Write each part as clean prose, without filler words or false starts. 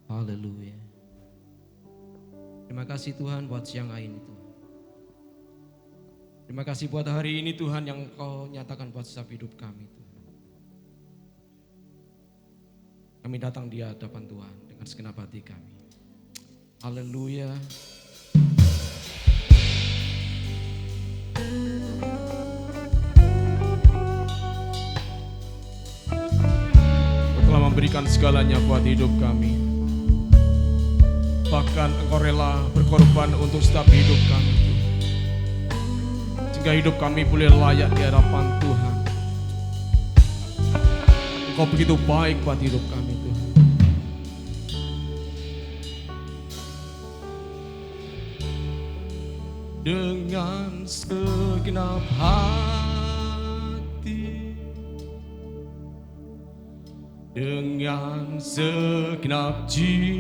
Haleluya. Terima kasih Tuhan buat siang hari ini Tuhan. Terima kasih buat hari ini Tuhan yang Kau nyatakan buat setiap hidup kami Tuhan. Kami datang di hadapan Tuhan dengan segenap hati kami. Haleluya. Kau telah memberikan segalanya buat hidup kami. Bahkan Engkau rela berkorban untuk setiap hidup kami Tuhan. Sehingga hidup kami boleh layak di hadapan Tuhan. Engkau begitu baik buat hidup kami Tuhan. Dengan segenap hati, dengan segenap jiwa,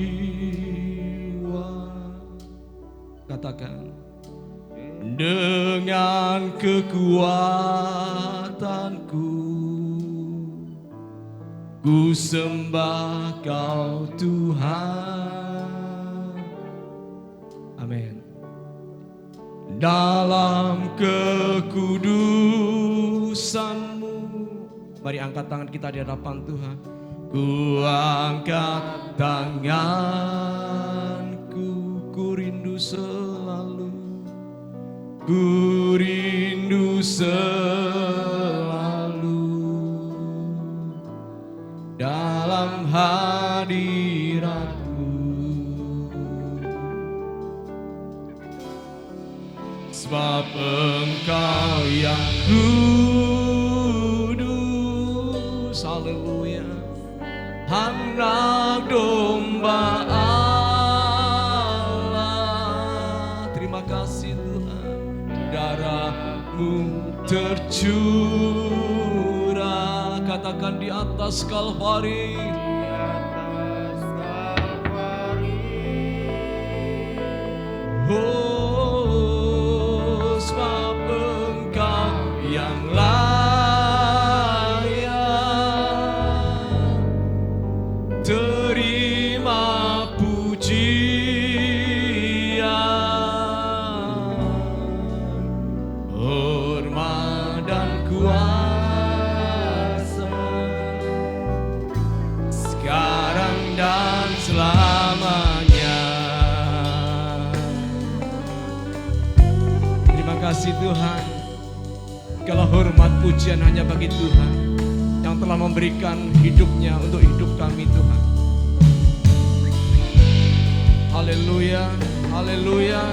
katakan, dengan kekuatanku, ku sembah Kau Tuhan. Amin. Dalam kekudusan-Mu, mari angkat tangan kita di hadapan Tuhan. Ku angkat tanganku, ku rindu selalu, ku rindu selalu dalam hadirat-Mu. Sebab Engkau yang kudus, haleluya, Anak domba Allah. Terima kasih Tuhan, darah-Mu tercurah, katakan di atas Kalvari. Oh, sebab Engkau yang layak terima pujian, hormat dan kuasa sekarang dan selamanya. Terima kasih Tuhan. Segala hormat pujian hanya bagi Tuhan yang telah memberikan hidupnya untuk hidup kami Tuhan. Haleluya, haleluya.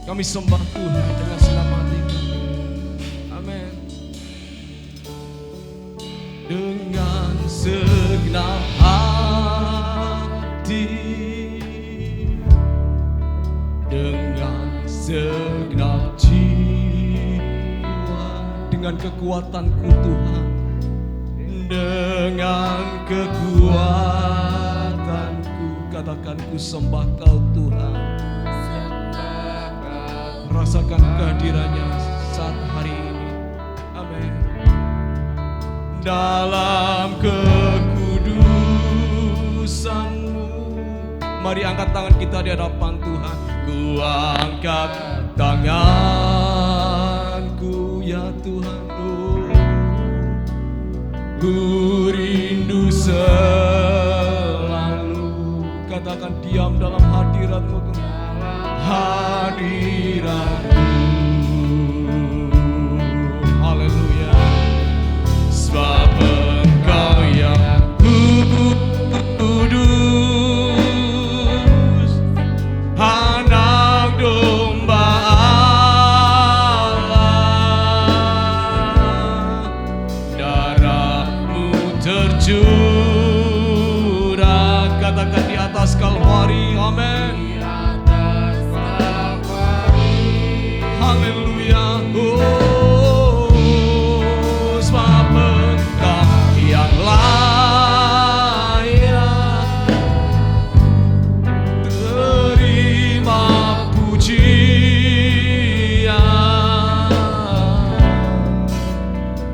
Kami sembah Tuhan dengan segenap hati kami. Amin. Dengan segenap hati, dengan segenap jiwa, dengan kekuatanku Tuhan, dengan kekuatanku, katakan ku sembah Kau Tuhan. Rasakan kehadirannya saat hari ini. Amin. Dalam kekudusan-Mu, mari angkat tangan kita di hadapan Tuhan. Ku angkat tanganku ya Tuhan, ku rindu selalu, katakan diam dalam hadirat-Mu Tuhan, hadirat-Mu. Haleluya. Sebab Engkau yang kudus, Anak domba Allah, darah-Mu tercurah, katakan di atas Kalvari. Amin. Haleluya. Oh, sebab Engkau yang layak terima pujian,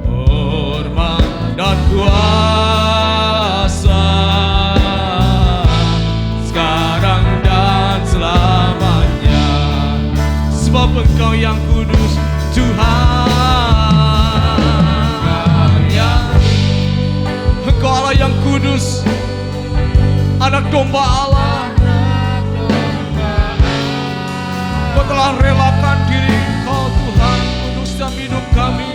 hormat dan kuasa yang kudus, anak domba Allah. Kau telah relakan diri Kau Tuhan untuk setiap hidup kami.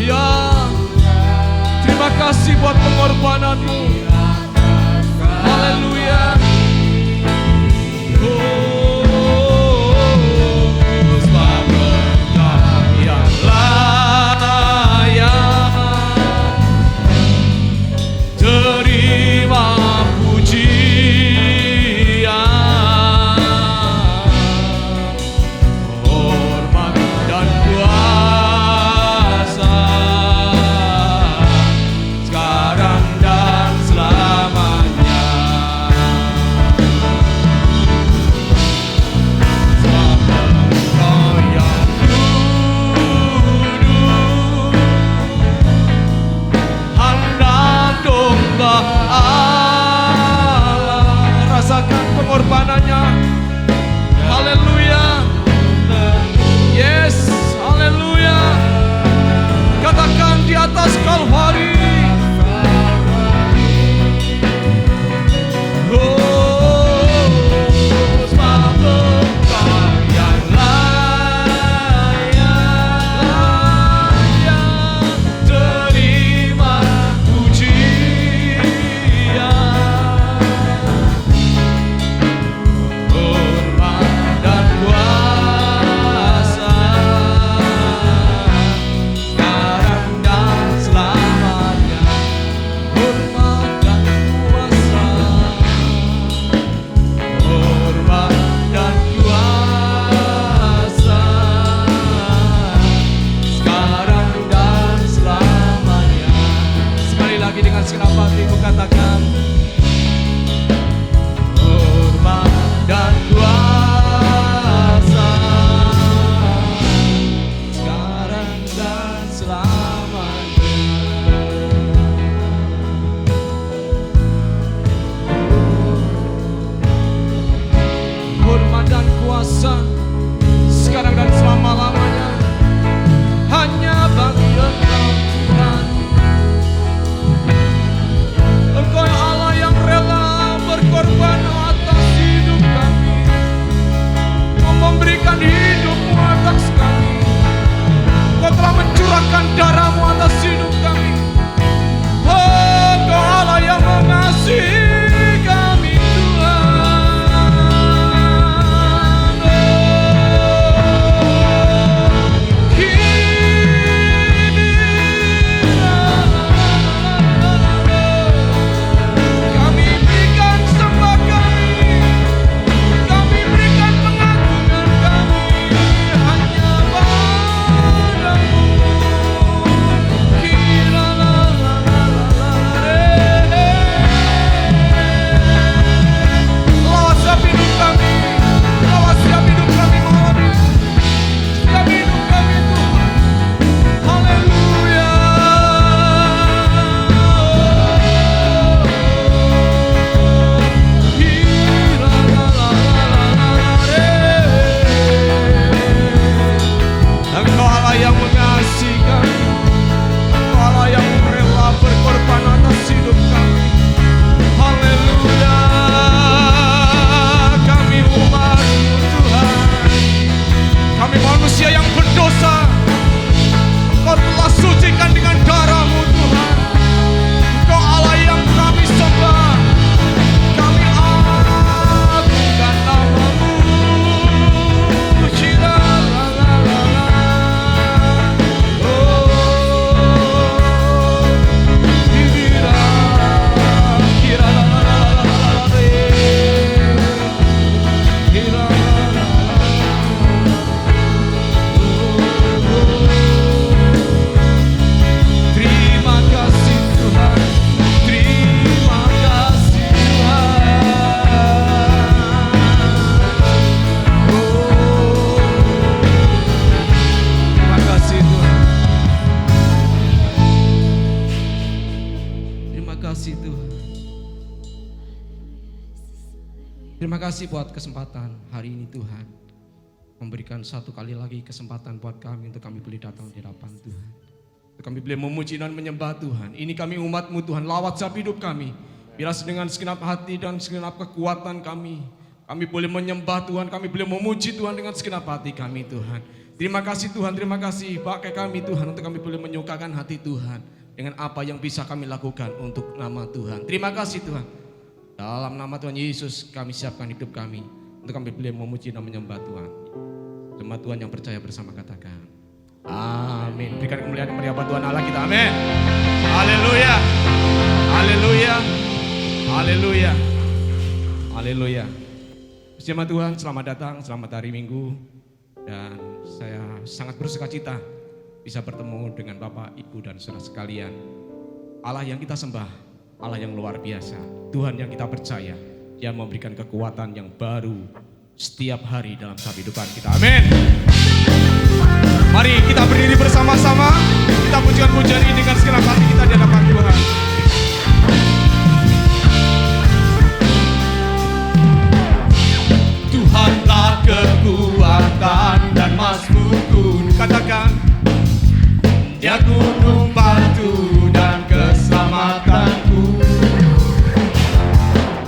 Ya, terima kasih buat pengorbanan-Mu. Haleluya. Pengorbanannya, haleluya, yes, haleluya. Katakan di atas Kalvari, sekarang dan selama-lamanya hanya bagi Engkau Tuhan. Engkau Allah yang rela berkorban atas hidup kami, memberikan hidupmu atas kami. Engkau telah mencurahkan darahmu atas hidup kami. Engkau Allah yang mengasihi kami Tuhan. Terima kasih buat kesempatan hari ini Tuhan. Memberikan satu kali lagi kesempatan buat kami untuk kami boleh datang di hadapan Tuhan. Kami boleh memuji dan menyembah Tuhan. Ini kami umat-Mu Tuhan, lawat setiap hidup kami. Biarlah dengan segenap hati dan segenap kekuatan kami boleh menyembah Tuhan, kami boleh memuji Tuhan dengan segenap hati kami Tuhan. Terima kasih Tuhan, terima kasih pakai kami Tuhan untuk kami boleh menyukakan hati Tuhan dengan apa yang bisa kami lakukan untuk nama Tuhan. Terima kasih Tuhan. Dalam nama Tuhan Yesus kami siapkan hidup kami untuk kami boleh memuji dan menyembah Tuhan. Jemaat Tuhan yang percaya bersama katakan amin. Berikan kemuliaan kepada Tuhan Allah kita. Amin. Haleluya. Haleluya. Haleluya. Haleluya. Jemaat Tuhan, selamat datang, selamat hari Minggu. Dan saya sangat bersukacita bisa bertemu dengan Bapak, Ibu dan saudara sekalian. Allah yang kita sembah, Allah yang luar biasa, Tuhan yang kita percaya, yang memberikan kekuatan yang baru setiap hari dalam kehidupan kita. Amin. Mari kita berdiri bersama-sama, kita pujikan pujian ini dengan segenap hati kita di hadapan Tuhan. Tuhanlah kekuatan dan mazmurku, katakan Dia gunung batu dan keselamatanku.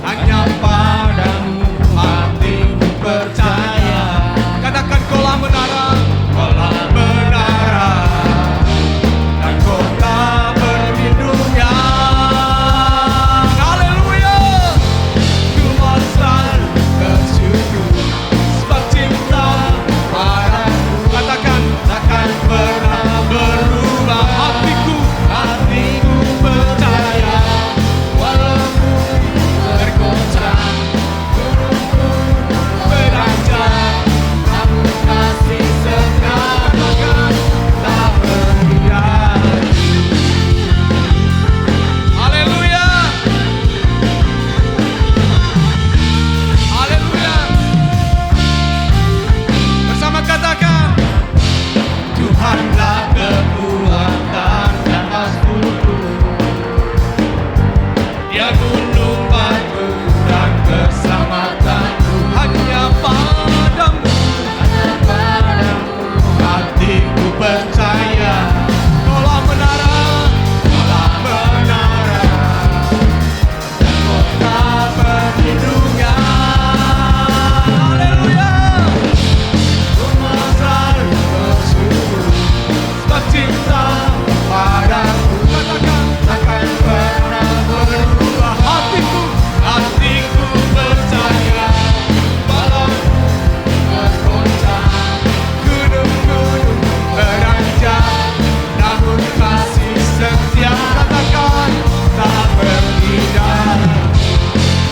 Hanya padamu hatiku percaya, katakan Kaulah menara dan kota perlindungan. Haleluya. Ku mau selalu bersyukur sebab cinta padaku, katakan takkan pernah berubah. Hatiku percaya walaupun bergoncang gunung beranjak, namun kasih setia takkan tak berhenti. Haleluya. Haleluya. Bersama katakan Tuhanlah kekuatan dan mazmurku, Dia gunung batu dan keselamatanku. Hanya padamu hatiku percaya. Kaulah menara dan kota perlindungan. Haleluya. Ku mau selalu bersyukur sebab cinta padaku, katakan takkan pernah berubah. Hatiku percaya walaupun bergoncang gunung-gunung beranjak, namun kasih setia, katakan tak berhenti.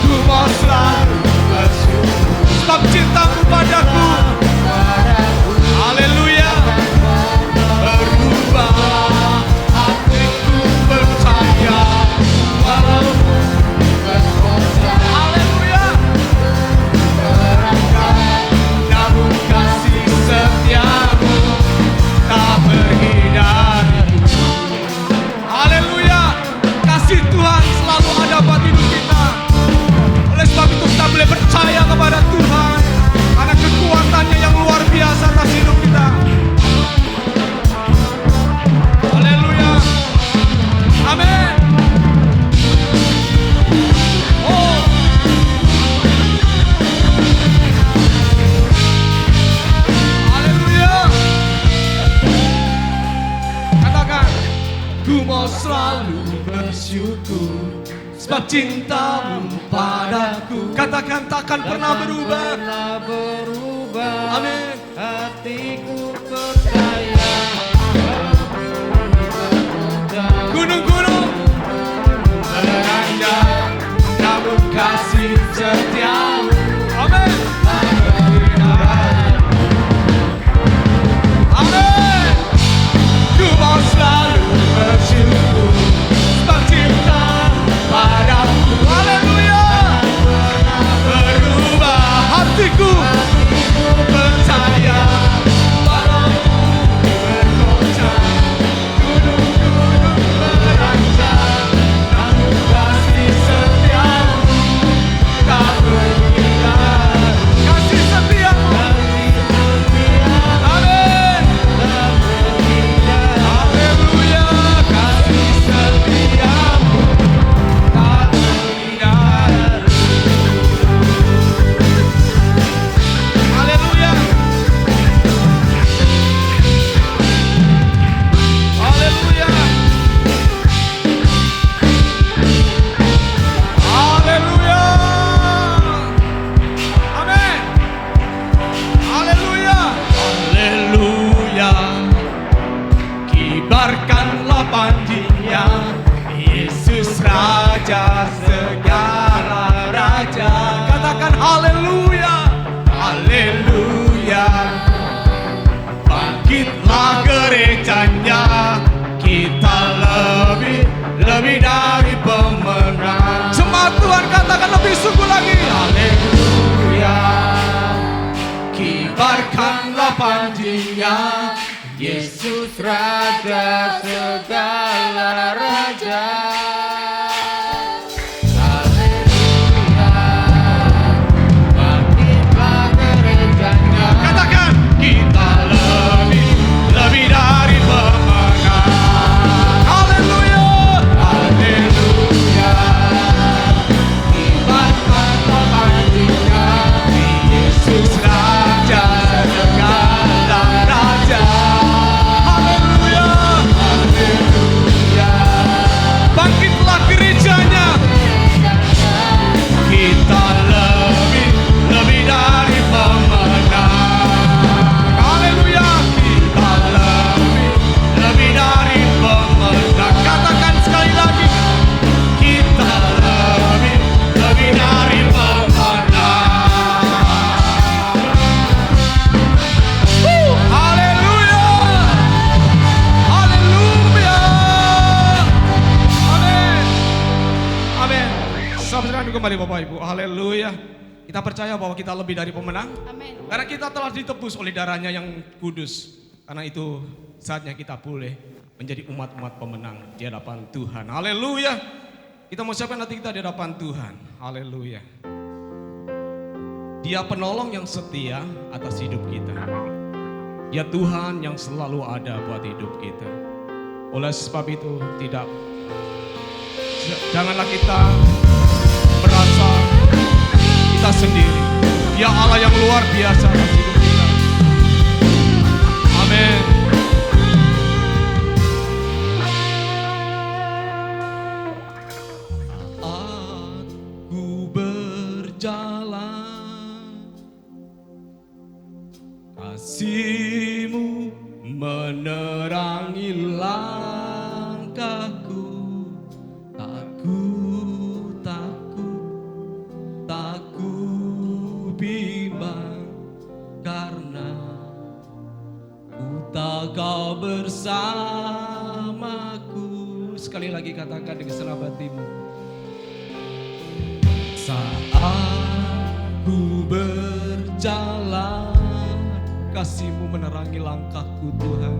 Ku mau selalu bersyukur sebab cintamu padaku. Haleluya. Berubah hatiku percaya walaupun bergoncang. Haleluya. Beranjak, namun kasih setiamu tak berhenti. Haleluya. Kasih Tuhan selalu ada pada hidup kita. Oleh sebab itu kita boleh percaya kepada Tuhan karena kekuatannya yang luar biasa atas hidup kita. Haleluya. Amin. Oh. Haleluya. Katakan ku mau selalu bersyukur sebab cintamu padaku, katakan takkan pernah berubah. Amin. Hatiku percaya Gunung-gunung beranjak, namun kasih setiamu. Amin. Amin. Ku mau selalu bersyukur sebab cinta padaku. Haleluya. Berubah hatiku percaya raja segala raja. Katakan haleluya, haleluya. Bangkitlah gerejanya, kita lebih dari pemenang. Jemaat Tuhan katakan lebih sungguh lagi, haleluya. Kibarkanlah panjinya, Yesus Raja segala raja. Haleluya. Bangkitlah gerejanya. katakan kita lebih dari pemenang. Haleluya, Haleluya. Kibarkanlah panjinya, Yesus Raja segala raja. Haleluya, haleluya. bangkitlah gerejanya, kita lebih dari pemenang. Haleluya, kita lebih dari pemenang. Katakan sekali lagi, kita lebih dari pemenang. Haleluya, haleluya, amin, amin. Sabar kembali Bapak Ibu, haleluya. Kita percaya bahwa kita lebih dari pemenang. Amin. Karena kita telah ditebus oleh darahnya yang kudus. Karena itu saatnya kita boleh menjadi umat-umat pemenang di hadapan Tuhan. Haleluya. Kita mau siapkan hati kita di hadapan Tuhan. Haleluya. Dia penolong yang setia atas hidup kita. Dia Tuhan yang selalu ada buat hidup kita. Oleh sebab itu janganlah kita merasa kita sendiri. Dia Allah yang luar biasa atas hidup kita. Amin. Aku berjalan, kasih-Mu menerangi langkahku. Takut bimbang karena Kau bersamaku. Sekali lagi katakan dengan senang hatimu. Saat ku berjalan, kasih-Mu menerangi langkahku Tuhan.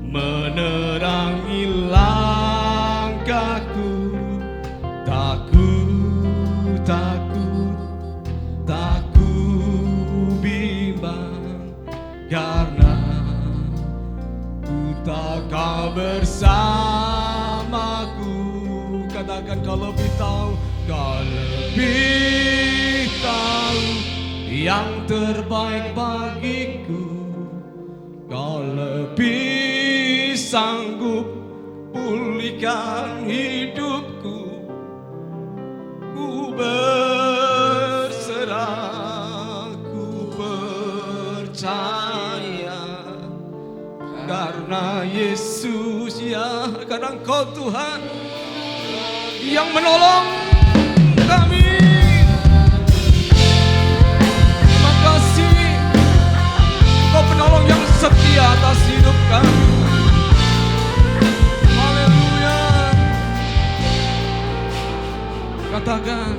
Menerangi langkahku. Takut bimbang karena Kau bersamaku. Katakan Kau lebih tahu yang terbaik bagiku. Kau lebih sanggup pulihkan hidupku. Ku berserah, ku percaya, karena Yesus ya, karena Engkau Tuhan yang menolong kami. Terima kasih, Engkau penolong yang setia atas hidup kami. Haleluya. Katakan,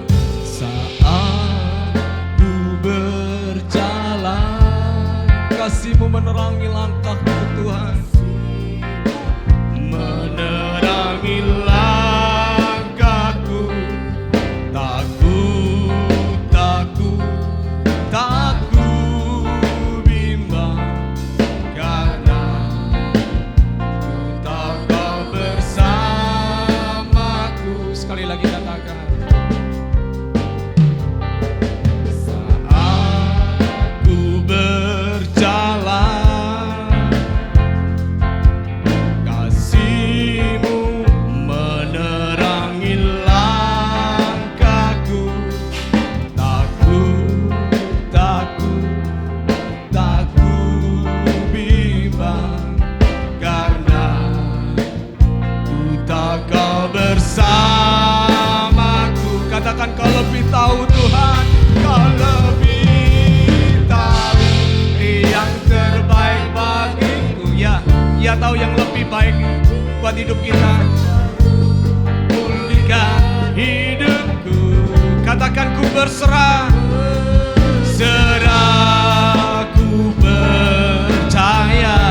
saat ku berjalan, kasih-Mu menerangi langkahku Tuhan. Menerangi langkahku. Takut bimbang karena Ku tahu Kau bersamaku. Sekali lagi katakan, saat ku berjalan, bersamaku. Katakan kau lebih tahu Tuhan, kau lebih tahu yang terbaik bagiku. Ya, Ia tahu yang lebih baik buat hidup kita. Pulihkan hidupku. Katakan ku berserah, serah ku percaya,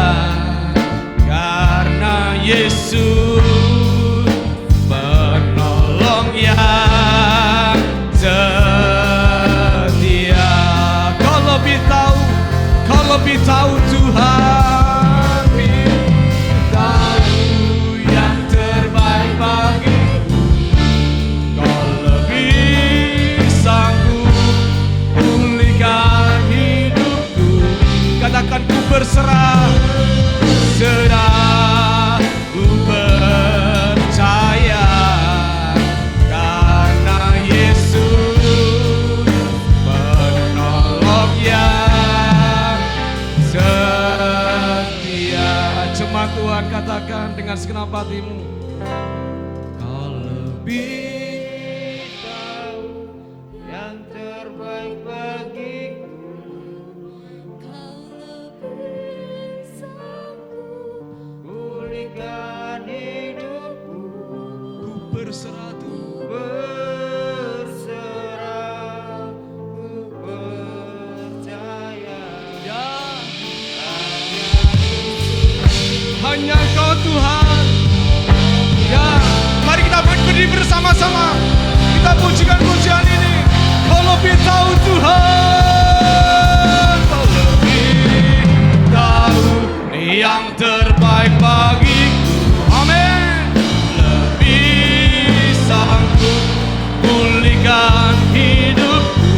karena Yesus penolong yang setia. Kau lebih tahu Tuhan, tahu yang terbaik bagiku. Kau lebih sanggup pulihkan hidupku. Katakan ku berserah, serah ku percaya, karena Yesus penolong yang setia. Jemaat Tuhan, katakan dengan segenap hatimu, kau lebih tahu yang terbaik bagiku. Pulihkan hidupku. ku berserah Tuhan. Berserah, ku percaya. Ya, hanya Kau Tuhan. Ya, mari kita berdiri bersama-sama. Kita pujikan pujian ini. Kau lebih tahu Tuhan, Kau lebih tahu yang terbaik bagiku. Amin. Lebih sanggup pulihkan hidupku.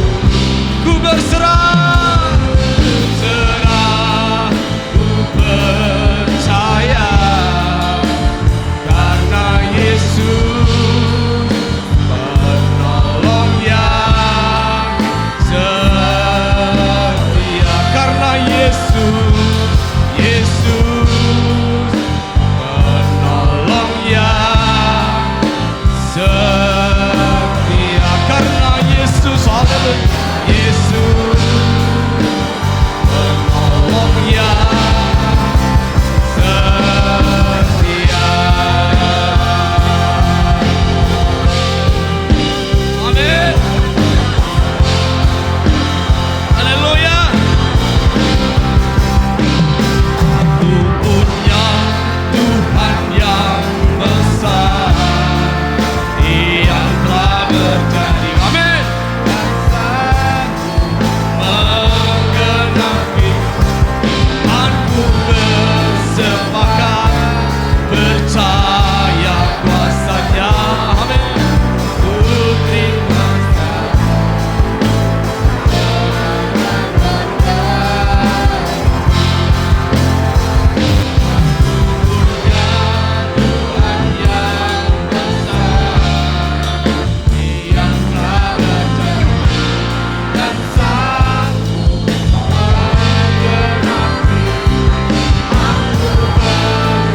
Ku berserah, serah ku percaya, karena Yesus penolong yang setia. Karena Yesus penolong yang setia. Karena Yesus, haleluya, Yesus penolong yang setia. Amin. Haleluya. Aku punya Tuhan yang besar, Ia telah berjanji. Amin. Menggenapi aku bersepakat percaya kuasa-Nya. Amin. Ku terima Tuhan yang besar, Ia telah berjanji dan sanggup menggenapi. Aku bersepakat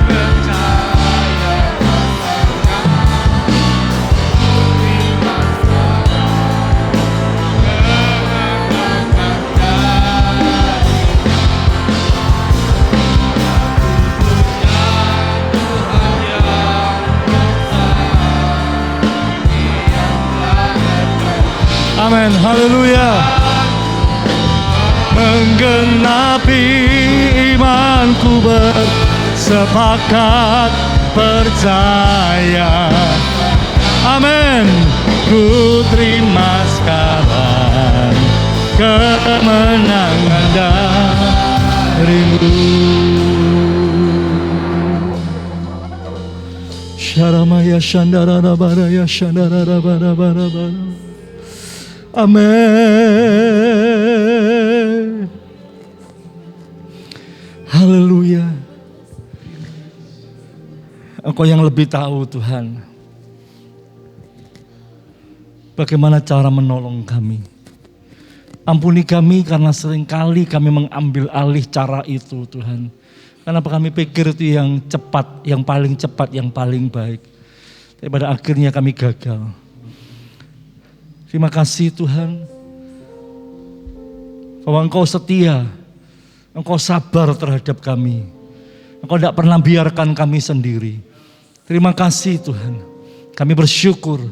percaya kuasa-Nya. Terima Amin, haleluya. Menggenapi imanku bersepakat percaya. Amin. Ku terima sekarang kemenangan darimu. Syaramaya shandarara baraya shandarara bara bara bara. Amin. Haleluya. Engkau yang lebih tahu Tuhan, bagaimana cara menolong kami. Ampuni kami karena seringkali kami mengambil alih cara itu Tuhan. Kenapa kami pikir itu yang cepat, yang paling cepat, yang paling baik. Tapi pada akhirnya kami gagal. Terima kasih Tuhan, bahwa Engkau setia, Engkau sabar terhadap kami. Engkau tidak pernah biarkan kami sendiri. Terima kasih Tuhan, kami bersyukur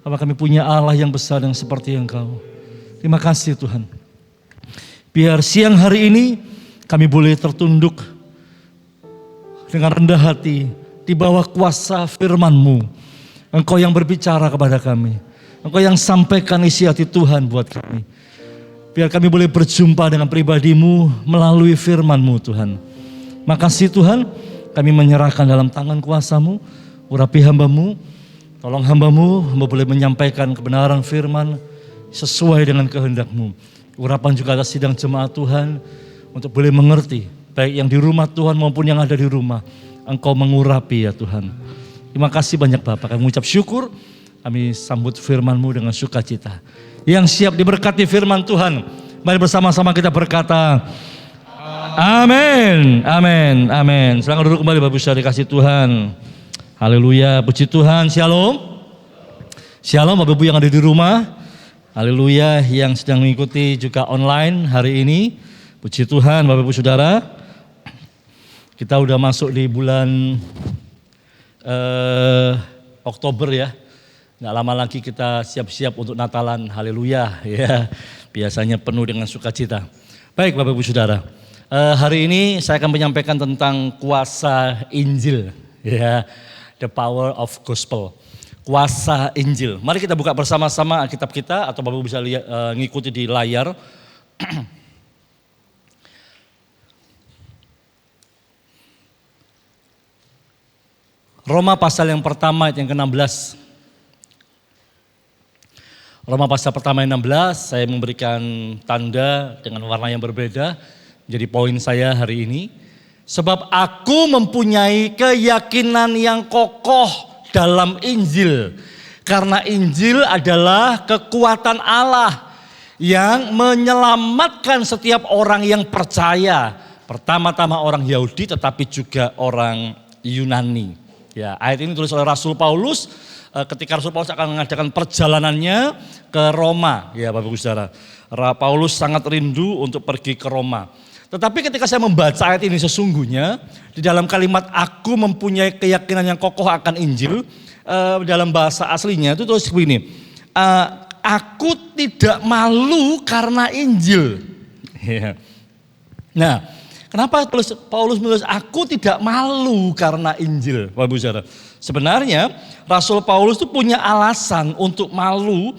bahwa kami punya Allah yang besar yang seperti Engkau. Terima kasih Tuhan. Biar siang hari ini kami boleh tertunduk dengan rendah hati di bawah kuasa firman-Mu. Engkau yang berbicara kepada kami. Engkau yang sampaikan isi hati Tuhan buat kami. Biar kami boleh berjumpa dengan pribadi-Mu melalui firman-Mu Tuhan. Makasih Tuhan, kami menyerahkan dalam tangan kuasa-Mu. Urapi hamba-Mu, tolong hamba-Mu, hamba boleh menyampaikan kebenaran firman sesuai dengan kehendak-Mu. Urapan juga atas sidang jemaat Tuhan untuk boleh mengerti, baik yang di rumah Tuhan maupun yang ada di rumah. Engkau mengurapi ya Tuhan. Terima kasih banyak Bapak, kami mengucap syukur. Kami sambut firman-Mu dengan sukacita. Yang siap diberkati firman Tuhan, mari bersama-sama kita berkata, amin, amin, amin. Silakan duduk kembali Bapak Ibu saudara dikasih Tuhan. Haleluya, puji Tuhan, shalom. Shalom Bapak Ibu yang ada di rumah. Haleluya, yang sedang mengikuti juga online hari ini. Puji Tuhan Bapak Ibu Saudara. Kita udah masuk di bulan Oktober ya. Nggak lama lagi kita siap-siap untuk Natalan. Haleluya ya. Biasanya penuh dengan sukacita. Baik Bapak Ibu Saudara. Hari ini saya akan menyampaikan tentang kuasa Injil ya. The power of gospel. Kuasa Injil. Mari kita buka bersama-sama Alkitab kita atau Bapak bisa lihat, ngikuti di layar. Roma pasal yang pertama ayat yang ke-16. Roma pasal pertama ayat 16, saya memberikan tanda dengan warna yang berbeda. Jadi poin saya hari ini. Sebab aku mempunyai keyakinan yang kokoh dalam Injil. Karena Injil adalah kekuatan Allah yang menyelamatkan setiap orang yang percaya. Pertama-tama orang Yahudi tetapi juga orang Yunani. Ya, ayat ini ditulis oleh Rasul Paulus ketika Rasul Paulus akan mengadakan perjalanannya ke Roma. Ya Bapak Ibu Saudara, Paulus sangat rindu untuk pergi ke Roma. Tetapi ketika saya membaca ayat ini sesungguhnya di dalam kalimat aku mempunyai keyakinan yang kokoh akan Injil, dalam bahasa aslinya itu tulis begini, aku tidak malu karena Injil. Nah, kenapa Paulus menulis aku tidak malu karena Injil, Bapak Ibu Saudara? Sebenarnya Rasul Paulus itu punya alasan untuk malu,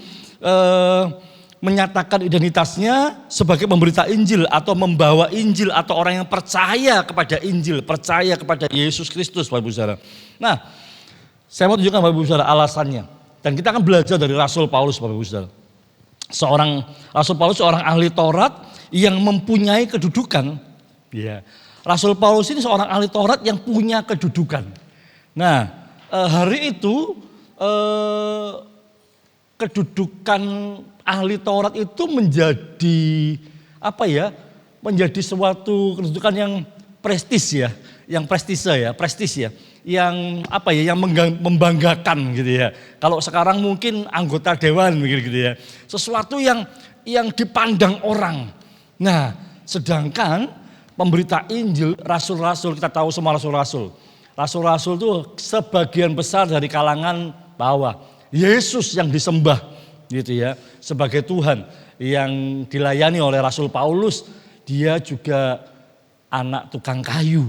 menyatakan identitasnya sebagai pemberita Injil atau membawa Injil atau orang yang percaya kepada Injil, percaya kepada Yesus Kristus, Bapak Ibu Saudara. Nah, saya mau tunjukkan Bapak Ibu Saudara alasannya. Dan kita akan belajar dari Rasul Paulus, Bapak Ibu Saudara. Rasul Paulus seorang ahli Taurat yang mempunyai kedudukan. Ya, Rasul Paulus ini seorang ahli Taurat yang punya kedudukan. Nah, hari itu kedudukan ahli Taurat itu menjadi menjadi suatu kedudukan yang prestis ya, yang prestis ya, yang yang membanggakan gitu ya. Kalau sekarang mungkin anggota dewan gitu ya, sesuatu yang dipandang orang. Nah, sedangkan pemberita Injil, rasul-rasul, kita tahu semua rasul-rasul. Rasul-rasul itu sebagian besar dari kalangan bawah. Yesus yang disembah gitu ya sebagai Tuhan yang dilayani oleh Rasul Paulus, dia juga anak tukang kayu.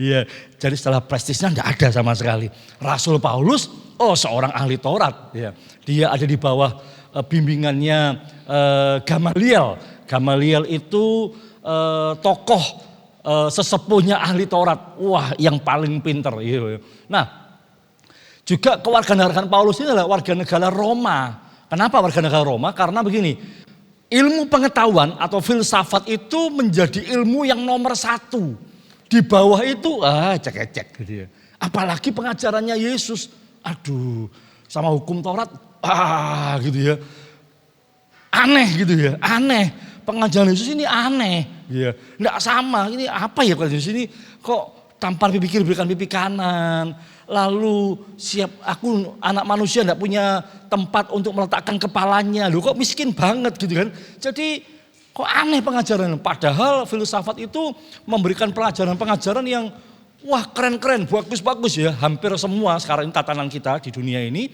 Ya, jadi setelah prestisnya enggak ada sama sekali. Rasul Paulus seorang ahli Taurat ya. Dia ada di bawah bimbingannya Gamaliel. Gamaliel itu tokoh sesepuhnya ahli Taurat. Wah, yang paling pintar gitu. Nah, juga kewarganegaraan Paulus ini adalah warga negara Roma. Kenapa warga negara Roma? Karena begini, ilmu pengetahuan atau filsafat itu menjadi ilmu yang nomor satu. Di bawah itu cek-cek gitu ya. Apalagi pengajarannya Yesus. Aduh, sama hukum Taurat gitu ya. Aneh gitu ya, aneh. pengajaran Yesus ini aneh. Ya, enggak sama. Ini apa ya pengajaran Yesus ini kok tampar pipi kiri berikan pipi kanan. Lalu aku anak manusia enggak punya tempat untuk meletakkan kepalanya. Loh kok miskin banget gitu kan. Jadi kok aneh pengajaran. Padahal filsafat itu memberikan pengajaran yang wah keren-keren, bagus-bagus ya. Hampir semua sekarang ini tatanan kita di dunia ini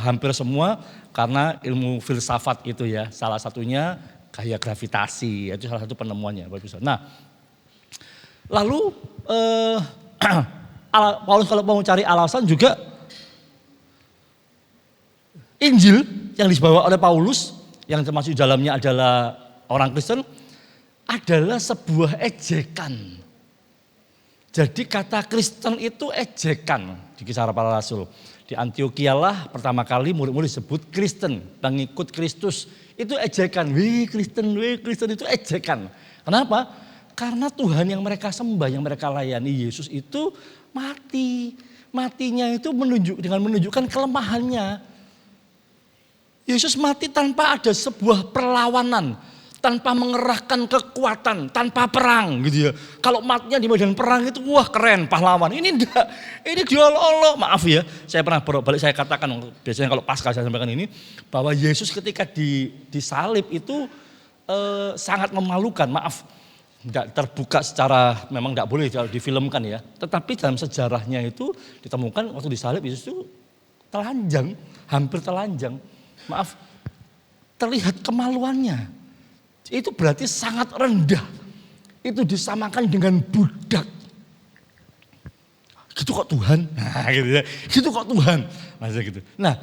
hampir semua karena ilmu filsafat itu ya. Salah satunya gaya gravitasi, itu salah satu penemuannya. Nah, lalu Paulus kalau mau cari alasan juga Injil yang dibawa oleh Paulus yang termasuk di dalamnya adalah orang Kristen adalah sebuah ejekan. Jadi kata Kristen itu ejekan di Kisah Para Rasul. Di Antioquia lah pertama kali murid-murid disebut Kristen, pengikut Kristus. Itu ejekan, wih Kristen itu ejekan. Kenapa? Karena Tuhan yang mereka sembah, yang mereka layani Yesus itu mati. Matinya itu dengan menunjukkan kelemahannya. Yesus mati tanpa ada sebuah perlawanan. Tanpa mengerahkan kekuatan, tanpa perang gitu ya. Kalau matinya di medan perang itu wah keren pahlawan. Ini enggak, ini diolok-olok. Maaf ya, saya pernah bolak-balik saya katakan biasanya kalau Paskah saya sampaikan ini bahwa Yesus ketika disalib itu sangat memalukan. Maaf, enggak terbuka secara memang enggak boleh difilmkan ya. Tetapi dalam sejarahnya itu ditemukan waktu disalib Yesus itu telanjang, hampir telanjang. Maaf, terlihat kemaluannya. Itu berarti sangat rendah. Itu disamakan dengan budak. Gitu kok Tuhan. Nah, gitu ya. Gitu kok Tuhan. Masa gitu. Nah,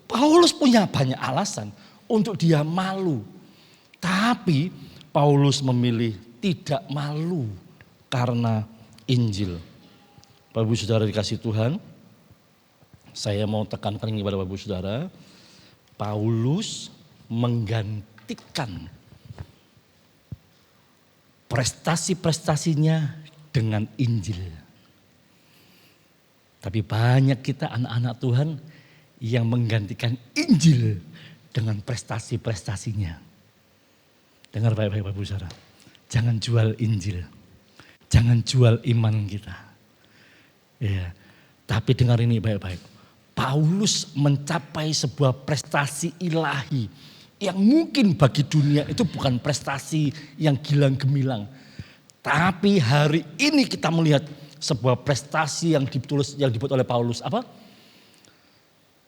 Paulus punya banyak alasan untuk dia malu. Tapi Paulus memilih tidak malu karena Injil. Bapak Ibu Saudara dikasih Tuhan, saya mau tekankan ini kepada Bapak Ibu Saudara. Paulus menggantikan prestasi-prestasinya dengan Injil. Tapi banyak kita anak-anak Tuhan yang menggantikan Injil dengan prestasi-prestasinya. Dengar baik-baik Bapak Ibu Saudara. Jangan jual Injil. Jangan jual iman kita. Ya, tapi dengar ini baik-baik. Paulus mencapai sebuah prestasi ilahi yang mungkin bagi dunia itu bukan prestasi yang gilang gemilang. Tapi hari ini kita melihat sebuah prestasi yang dibuat oleh Paulus. Apa?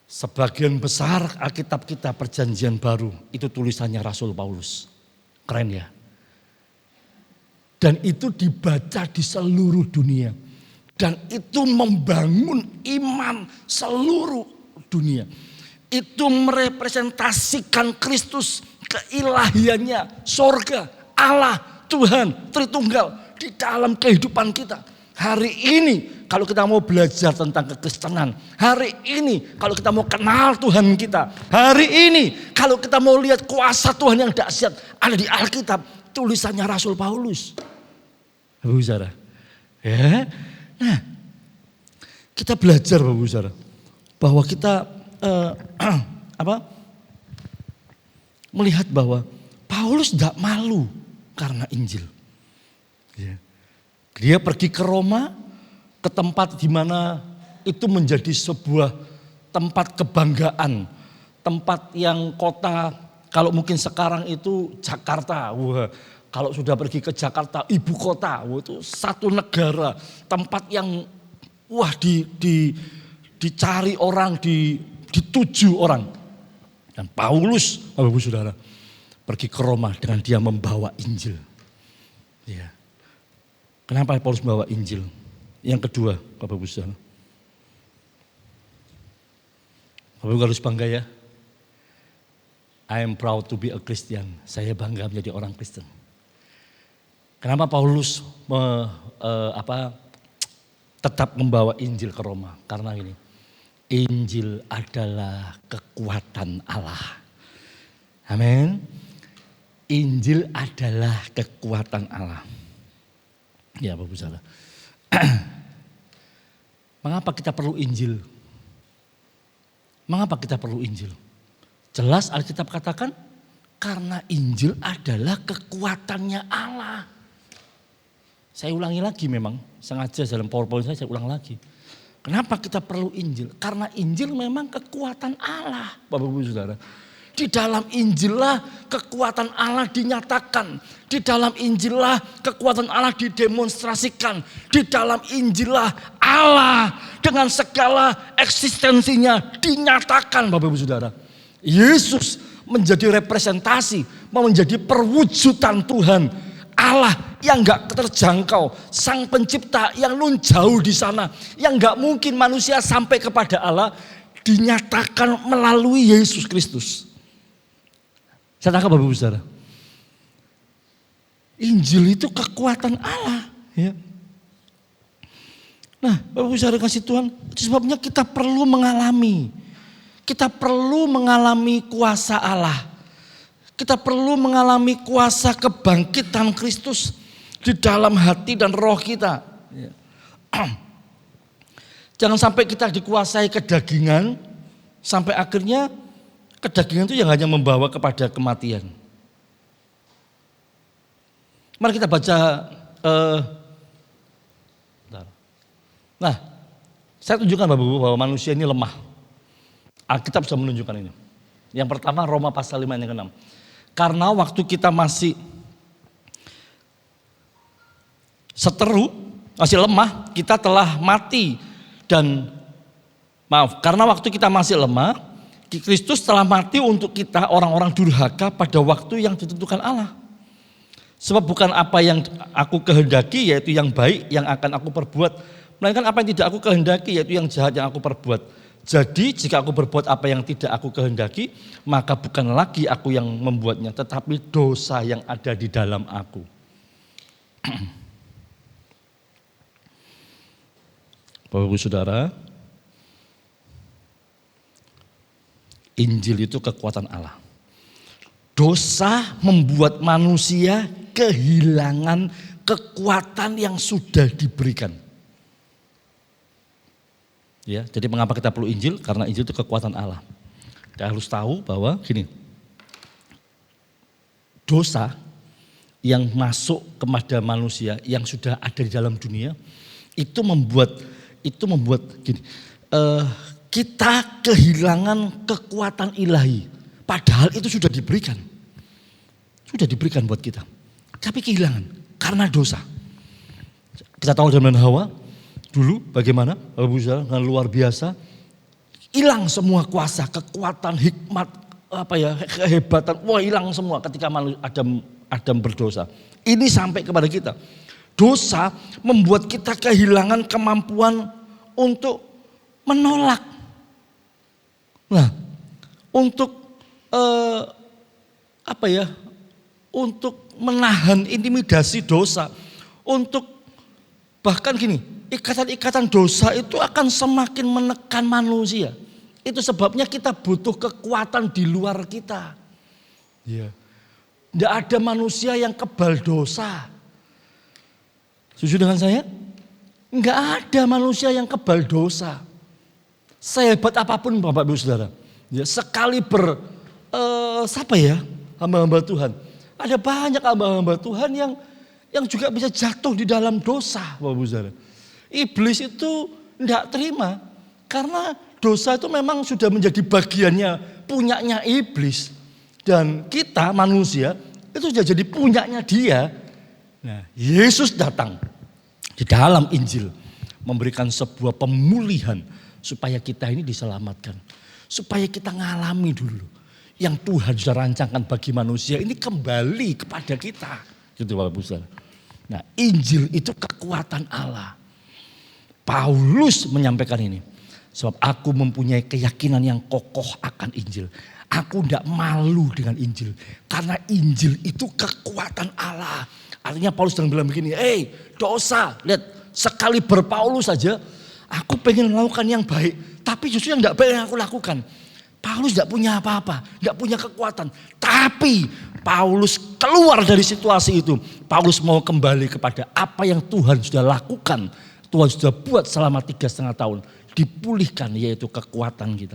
Sebagian besar Alkitab kita Perjanjian Baru itu tulisannya Rasul Paulus. Keren ya. Dan itu dibaca di seluruh dunia. Dan itu membangun iman seluruh dunia. Itu merepresentasikan Kristus, keilahiannya, sorga, Allah, Tuhan, Tritunggal di dalam kehidupan kita. Hari ini kalau kita mau belajar tentang kekristenan, hari ini kalau kita mau kenal Tuhan kita, hari ini kalau kita mau lihat kuasa Tuhan yang dahsyat ada di Alkitab, tulisannya Rasul Paulus. Bapak Saudara, ya. Nah, kita belajar Bapak Saudara bahwa kita melihat bahwa Paulus tidak malu karena Injil. Dia pergi ke Roma, ke tempat di mana itu menjadi sebuah tempat kebanggaan, tempat yang kota kalau mungkin sekarang itu Jakarta. Wah, kalau sudah pergi ke Jakarta, ibu kota, itu satu negara, tempat yang wah dicari orang, dituju orang. Dan Paulus, Bapak Ibu Saudara, pergi ke Roma dengan dia membawa Injil. Ya. Kenapa Paulus membawa Injil? Yang kedua, Bapak Ibu Saudara. Bapak Ibu harus bangga ya. I am proud to be a Christian. Saya bangga menjadi orang Kristen. Kenapa Paulus tetap membawa Injil ke Roma? Karena ini. Injil adalah kekuatan Allah. Amin. Injil adalah kekuatan Allah. Ya Bapak Saudara. Mengapa kita perlu Injil? Mengapa kita perlu Injil? Jelas Alkitab katakan Karena Injil adalah kekuatannya Allah. Saya ulangi lagi memang, sengaja dalam PowerPoint saya ulang lagi. Kenapa kita perlu Injil? Karena Injil memang kekuatan Allah, Bapak Ibu Saudara. Di dalam Injil lah kekuatan Allah dinyatakan. Di dalam Injil lah kekuatan Allah didemonstrasikan. Di dalam Injil lah Allah dengan segala eksistensinya dinyatakan, Bapak Ibu Saudara. Yesus menjadi representasi, menjadi perwujudan Tuhan. Allah yang gak terjangkau, Sang Pencipta yang nun jauh di sana, yang gak mungkin manusia sampai kepada Allah, dinyatakan melalui Yesus Kristus. Saya tangkap Bapak Ibu Saudara. Injil itu kekuatan Allah. Ya. Nah, Bapak Ibu Saudara kasih Tuhan, itu sebabnya kita perlu mengalami. Kita perlu mengalami kuasa Allah. Kita perlu mengalami kuasa kebangkitan Kristus di dalam hati dan roh kita. Jangan sampai kita dikuasai kedagingan, sampai akhirnya kedagingan itu yang hanya membawa kepada kematian. Mari kita baca. Nah, saya tunjukkan Bapak Ibu bahwa manusia ini lemah. Alkitab sudah menunjukkan ini. Yang pertama Roma pasal 5 ayat 6. Karena waktu kita masih seteru, masih lemah, kita telah mati. Dan karena waktu kita masih lemah, Kristus telah mati untuk kita orang-orang durhaka pada waktu yang ditentukan Allah. Sebab bukan apa yang aku kehendaki yaitu yang baik yang akan aku perbuat, melainkan apa yang tidak aku kehendaki yaitu yang jahat yang aku perbuat. Jadi jika aku berbuat apa yang tidak aku kehendaki, maka bukan lagi aku yang membuatnya, tetapi dosa yang ada di dalam aku. Bapak Ibu Saudara, Injil itu kekuatan Allah. Dosa membuat manusia kehilangan kekuatan yang sudah diberikan. Ya, jadi mengapa kita perlu Injil? Karena Injil itu kekuatan Allah. Kita harus tahu bahwa gini, dosa yang masuk kepada manusia yang sudah ada di dalam dunia itu membuat gini, kita kehilangan kekuatan ilahi. Padahal itu sudah diberikan buat kita. Tapi kehilangan karena dosa. Kita tahu zaman Hawa dulu bagaimana Bapak Ibu Saudara dengan luar biasa, hilang semua kuasa, kekuatan, hikmat, kehebatan, hilang semua ketika Adam berdosa. Ini sampai kepada kita. Dosa membuat kita kehilangan kemampuan untuk menolak. Nah, untuk untuk menahan intimidasi dosa, untuk bahkan gini, ikatan-ikatan dosa itu akan semakin menekan manusia. Itu sebabnya kita butuh kekuatan di luar kita. Tidak ada manusia yang kebal dosa. Setuju dengan saya? Enggak ada manusia yang kebal dosa. Sehebat apapun Bapak Ibu Saudara. Ya, sekali hamba-hamba Tuhan. Ada banyak hamba-hamba Tuhan yang juga bisa jatuh di dalam dosa, Bapak Ibu Saudara. Iblis itu tidak terima karena dosa itu memang sudah menjadi bagiannya, punyanya iblis. Dan kita manusia itu sudah jadi punyanya dia. Nah, Yesus datang di dalam Injil memberikan sebuah pemulihan supaya kita ini diselamatkan. Supaya kita ngalami dulu yang Tuhan sudah rancangkan bagi manusia ini kembali kepada kita. Gitu Bapak Ibu Saudara. Nah, Injil itu kekuatan Allah. Paulus menyampaikan ini. Sebab aku mempunyai keyakinan yang kokoh akan Injil. Aku tidak malu dengan Injil. Karena Injil itu kekuatan Allah. Artinya Paulus sedang bilang begini, dosa, lihat sekali berPaulus saja, aku pengen melakukan yang baik. Tapi justru yang tidak baik yang aku lakukan. Paulus tidak punya apa-apa, tidak punya kekuatan. Tapi Paulus keluar dari situasi itu. Paulus mau kembali kepada apa yang Tuhan sudah lakukan. Tuhan sudah buat selama 3,5 tahun. Dipulihkan yaitu kekuatan kita.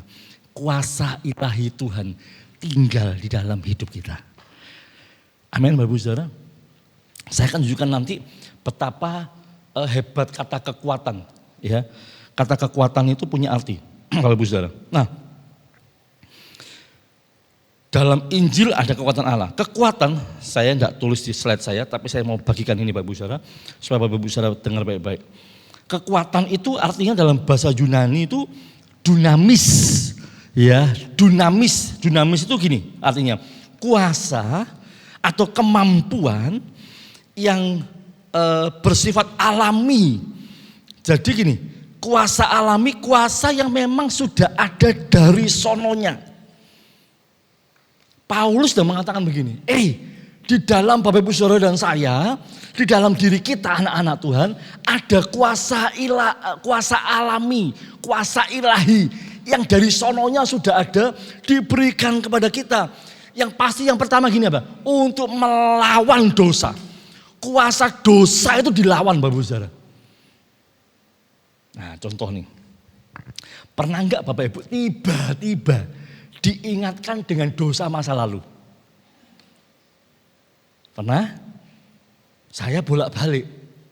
Kuasa ilahi Tuhan tinggal di dalam hidup kita. Amin, Bapak Ibu Saudara. Saya akan tunjukkan nanti betapa hebat kata kekuatan. Ya, kata kekuatan itu punya arti, Bapak Ibu Saudara. Nah, dalam Injil ada kekuatan Allah. Kekuatan, saya tidak tulis di slide saya, tapi saya mau bagikan ini Bapak Ibu Saudara, supaya Bapak Ibu Saudara dengar baik-baik. Kekuatan itu artinya dalam bahasa Yunani itu dunamis. Ya, dunamis. Dunamis itu gini, artinya kuasa atau kemampuan yang bersifat alami. Jadi gini, kuasa alami, kuasa yang memang sudah ada dari sononya. Paulus sudah mengatakan begini, di dalam Bapak Ibu Saudara dan saya, di dalam diri kita anak-anak Tuhan, ada kuasa alami, kuasa ilahi yang dari sononya sudah ada diberikan kepada kita. Yang pasti yang pertama gini apa? Untuk melawan dosa. Kuasa dosa itu dilawan Bapak Ibu Saudara. Nah, contoh nih. Pernah enggak Bapak Ibu tiba-tiba diingatkan dengan dosa masa lalu? Pernah? Saya bolak-balik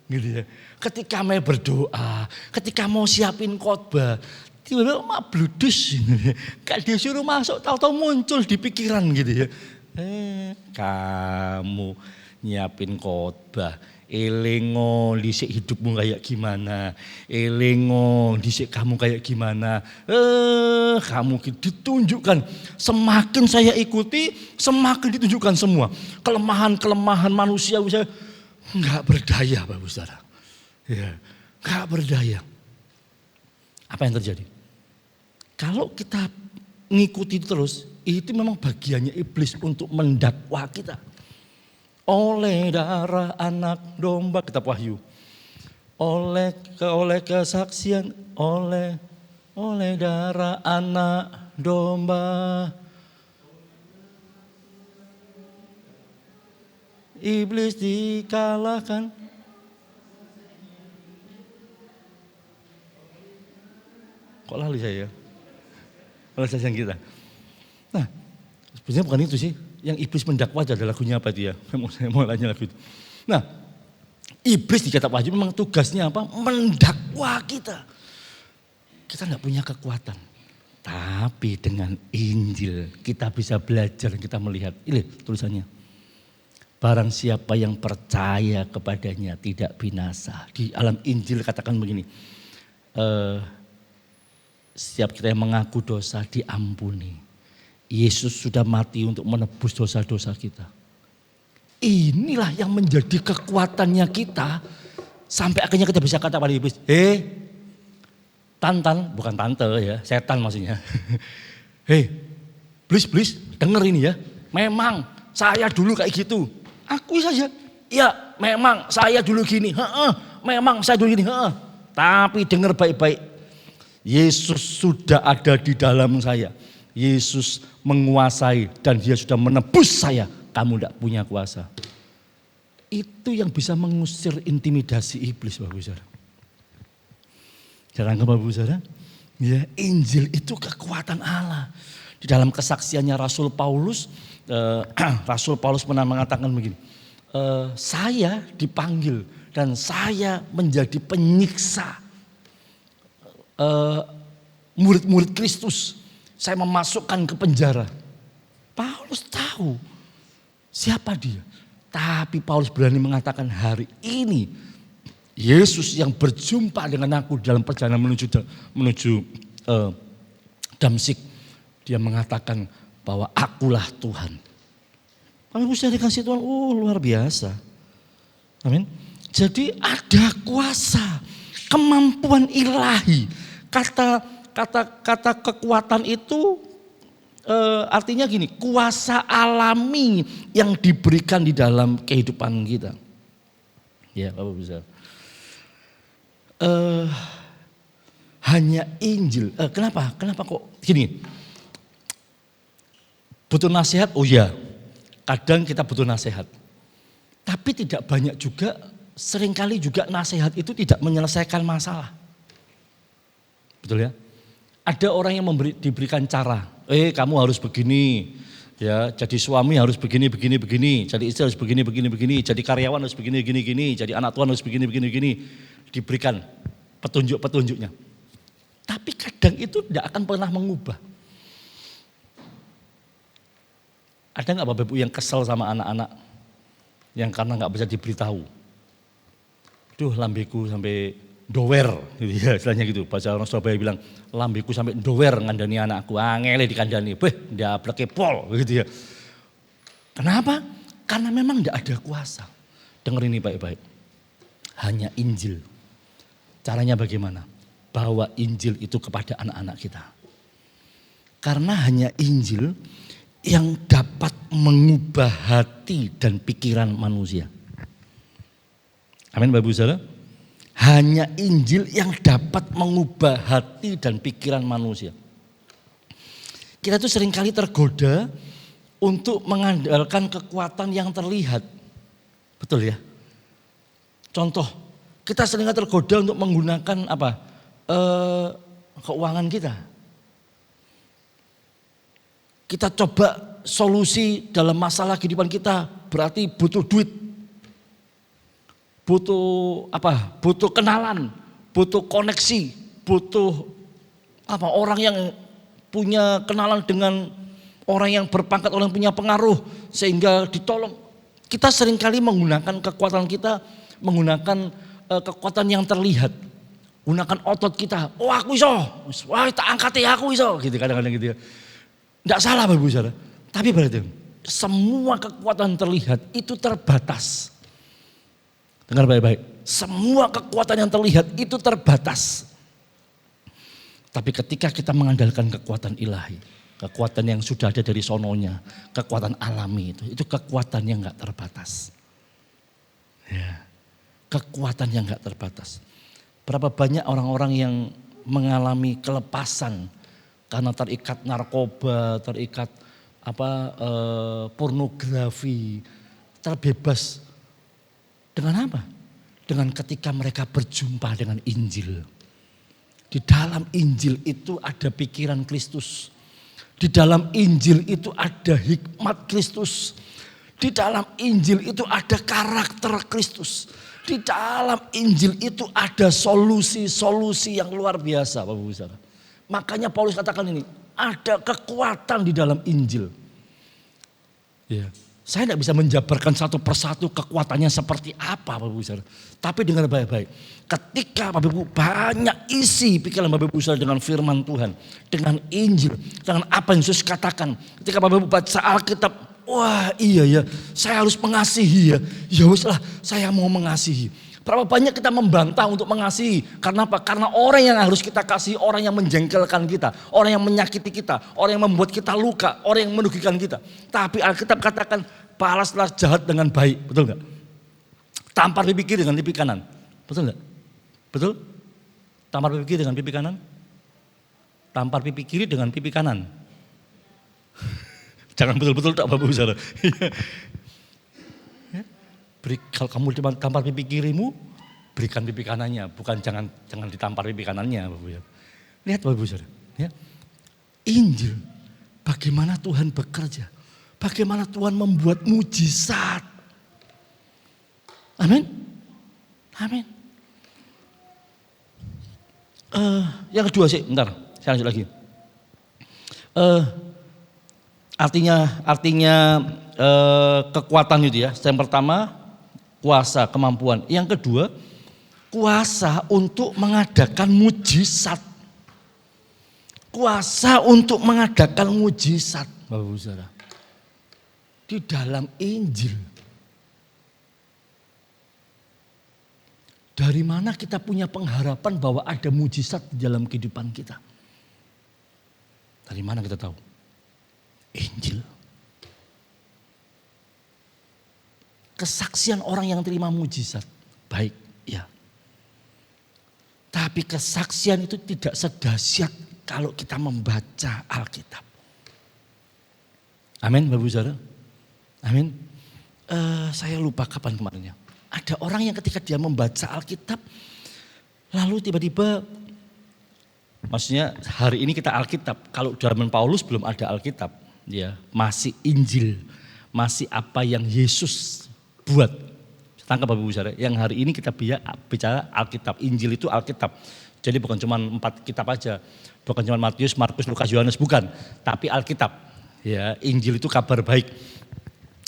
gitu ya. Ketika mau berdoa, ketika mau siapin khotbah, tiba-tiba bludus. Kayak disuruh masuk, tahu-tahu muncul di pikiran gitu ya. Kamu nyiapin khotbah, elingo dhisik hidupmu kayak gimana, elingo dhisik kamu kayak gimana. Kamu ditunjukkan, semakin saya ikuti semakin ditunjukkan semua kelemahan-kelemahan manusia saya nggak berdaya Bapak Saudara. Ya, nggak berdaya. Apa yang terjadi? Kalau kita ngikuti terus, itu memang bagiannya iblis untuk mendakwa kita. Oleh darah anak domba, kitab Wahyu. Oleh kesaksian, oleh darah anak domba. Iblis dikalahkan. Kok lali saya ya? Alasan kita. Nah, sebenarnya bukan itu sih. Yang iblis mendakwa aja ada lagunya apa dia? Saya mau nanya lagu itu. Nah, iblis di kitab Wahyu memang tugasnya apa? Mendakwa kita. Kita enggak punya kekuatan. Tapi dengan Injil kita bisa belajar, kita melihat. Ini tulisannya. Barang siapa yang percaya kepadanya tidak binasa. Di alam Injil katakan begini. Setiap kita yang mengaku dosa diampuni. Yesus sudah mati untuk menebus dosa-dosa kita. Inilah yang menjadi kekuatannya kita. Sampai akhirnya kita bisa kata pada iblis. Tantan, bukan tante ya, setan maksudnya. Please, denger ini ya. Memang saya dulu kayak gitu. Akui saja. Ya, memang saya dulu gini. Memang saya dulu gini. Tapi dengar baik-baik. Yesus sudah ada di dalam saya. Yesus menguasai dan dia sudah menebus saya. Kamu tidak punya kuasa. Itu yang bisa mengusir intimidasi iblis Bapak Saudara. Jarang Bapak Saudara? Ya, Injil itu kekuatan Allah. Di dalam kesaksiannya Rasul Paulus pernah mengatakan begini. Saya dipanggil dan saya menjadi penyiksa murid-murid Kristus. Saya memasukkan ke penjara. Paulus tahu siapa dia. Tapi Paulus berani mengatakan hari ini Yesus yang berjumpa dengan aku dalam perjalanan menuju Damsik. Dia mengatakan bahwa akulah Tuhan. Kalau bisa dikasih Tuhan, luar biasa. Amin. Jadi ada kuasa, kemampuan ilahi. Kata kekuatan itu artinya gini, kuasa alami yang diberikan di dalam kehidupan kita. Ya, Bapak bisa. Hanya Injil. Kenapa kok gini? Butuh nasihat? Oh ya, kadang kita butuh nasihat. Tapi tidak banyak juga, seringkali juga nasihat itu tidak menyelesaikan masalah. Betul ya? Ada orang yang diberikan cara, kamu harus begini, Ya, jadi suami harus begini, jadi istri harus begini, jadi karyawan harus begini, jadi anak Tuhan harus begini. Diberikan petunjuk-petunjuknya. Tapi kadang itu tidak akan pernah mengubah. Ada nggak Bapak Ibu yang kesel sama anak-anak yang karena nggak bisa diberitahu? Duh, lambeku sampai dower, gitu ya, istilahnya gitu. Bahasa orang Surabaya bilang, lambeku sampai dower ngandani anakku, angele dikandani, dia bleke pol, gitu ya. Kenapa? Karena memang tidak ada kuasa. Dengar ini baik-baik. Hanya Injil. Caranya bagaimana? Bawa Injil itu kepada anak-anak kita. Karena hanya Injil yang dapat mengubah hati dan pikiran manusia. Amin Bapak Ibu Saudara. Hanya Injil yang dapat mengubah hati dan pikiran manusia. Kita tuh seringkali tergoda untuk mengandalkan kekuatan yang terlihat. Betul ya? Contoh, kita seringkali tergoda untuk menggunakan apa? Keuangan kita. Kita coba solusi dalam masalah kehidupan kita, berarti butuh duit. Butuh apa? Butuh kenalan, butuh koneksi, butuh apa? Orang yang punya kenalan dengan orang yang berpangkat, orang yang punya pengaruh sehingga ditolong. Kita seringkali menggunakan kekuatan kita, menggunakan kekuatan yang terlihat. Gunakan otot kita. Oh aku iso, wah tak angkat ya aku iso, gitu kadang-kadang gitu ya. Tidak salah Bapak Ibu Saudara. Tapi berarti semua kekuatan terlihat itu terbatas. Dengar baik-baik. Semua kekuatan yang terlihat itu terbatas. Tapi ketika kita mengandalkan kekuatan ilahi, kekuatan yang sudah ada dari sononya, kekuatan alami itu kekuatan yang nggak terbatas. Ya, kekuatan yang nggak terbatas. Berapa banyak orang-orang yang mengalami kelepasan karena terikat narkoba, terikat pornografi, terbebas dengan apa? Dengan ketika mereka berjumpa dengan Injil. Di dalam Injil itu ada pikiran Kristus. Di dalam Injil itu ada hikmat Kristus. Di dalam Injil itu ada karakter Kristus. Di dalam Injil itu ada solusi-solusi yang luar biasa, Bapak Ibu Saudara. Makanya Paulus katakan ini, ada kekuatan di dalam Injil. Ya. Saya tidak bisa menjabarkan satu persatu kekuatannya seperti apa Bapak Ibu Saudara. Tapi dengar baik-baik. Ketika Bapak Ibu banyak isi pikiran Bapak Ibu Saudara dengan firman Tuhan. Dengan Injil. Dengan apa yang Yesus katakan. Ketika Bapak Ibu baca Alkitab. Wah iya ya, saya harus mengasihi ya. Ya wis lah, saya mau mengasihi. Berapa banyak kita membantah untuk mengasihi. Karena apa? Karena orang yang harus kita kasih, orang yang menjengkelkan kita. Orang yang menyakiti kita. Orang yang membuat kita luka. Orang yang merugikan kita. Tapi Alkitab katakan, balaslah jahat dengan baik. Betul gak? Tampar pipi kiri dengan pipi kanan. Betul gak? Betul? Tampar pipi kiri dengan pipi kanan. Tampar pipi kiri dengan pipi kanan. Jangan betul-betul tak Bapak Ibu Saudara. Kalau kamu tampar pipi kirimu, berikan pipi kanannya, bukan jangan ditampar pipi kanannya, Bapak Ibu. Lihat Bapak Ibu Saudara, ya. Injil, bagaimana Tuhan bekerja, bagaimana Tuhan membuat mujizat. Amin, amin. Yang kedua sih, bentar, saya lanjut lagi. Artinya kekuatan itu ya. Yang pertama kuasa, kemampuan. Yang kedua, kuasa untuk mengadakan mujizat. Kuasa untuk mengadakan mujizat, Bapak Ibu Saudara. Di dalam Injil. Dari mana kita punya pengharapan bahwa ada mujizat di dalam kehidupan kita? Dari mana kita tahu? Injil. Kesaksian orang yang terima mujizat, baik, ya. Tapi kesaksian itu tidak sedahsyat kalau kita membaca Alkitab. Amin, Bapak Ibu Saudara. Amin. Saya lupa kapan kemarinnya. Ada orang yang ketika dia membaca Alkitab, lalu tiba-tiba, maksudnya hari ini kita Alkitab. Kalau zaman Paulus belum ada Alkitab. ya, masih Injil, masih apa yang Yesus buat. Tangkap Bapak Ibu Saudara, yang hari ini kita bicara Alkitab. Injil itu Alkitab. Jadi bukan cuma 4 kitab aja, bukan cuma Matius, Markus, Lukas, Yohanes, bukan, tapi Alkitab. Ya, Injil itu kabar baik.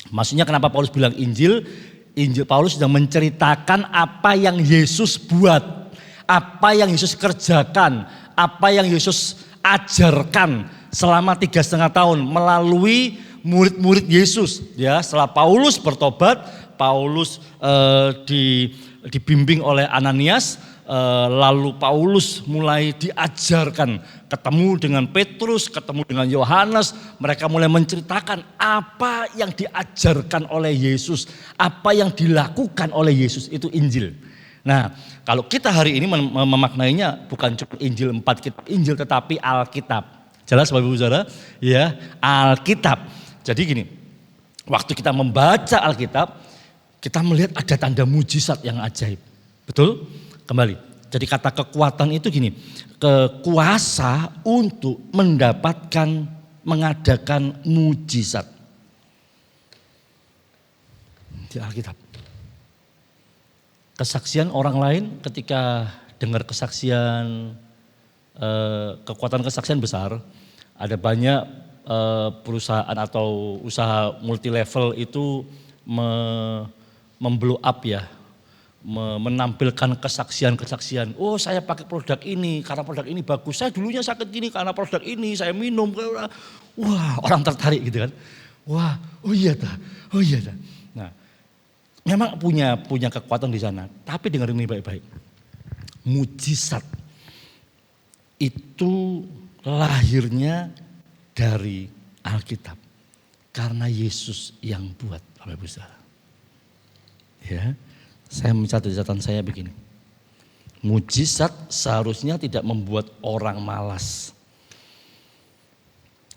Maksudnya kenapa Paulus bilang Injil? Injil Paulus sedang menceritakan apa yang Yesus buat, apa yang Yesus kerjakan, apa yang Yesus ajarkan selama 3,5 tahun melalui murid-murid Yesus. Ya, setelah Paulus bertobat, Paulus dibimbing oleh Ananias, lalu Paulus mulai diajarkan, ketemu dengan Petrus, ketemu dengan Yohanes, mereka mulai menceritakan apa yang diajarkan oleh Yesus, apa yang dilakukan oleh Yesus, itu Injil. Nah, kalau kita hari ini memaknainya bukan cuma Injil 4 kitab Injil, tetapi Alkitab. Jelas Bapak Ibu Saudara? Ya, Alkitab. Jadi gini, waktu kita membaca Alkitab, kita melihat ada tanda mujizat yang ajaib. Betul? Kembali. Jadi kata kekuatan itu gini, kuasa untuk mengadakan mujizat. Di Alkitab. Kesaksian orang lain ketika dengar kesaksian, kekuatan kesaksian besar, ada banyak perusahaan atau usaha multi level itu memblow up ya, menampilkan kesaksian. Oh, saya pakai produk ini karena produk ini bagus. Saya dulunya sakit gini karena produk ini saya minum. Wah, orang tertarik gitu kan. Wah, oh iya dah. Nah, memang punya kekuatan di sana. Tapi dengar ini baik-baik. Mujizat itu lahirnya dari Alkitab. Karena Yesus yang buat, Bapak Ibu Saudara. Ya, saya mencatat catatan saya begini. Mujizat seharusnya tidak membuat orang malas.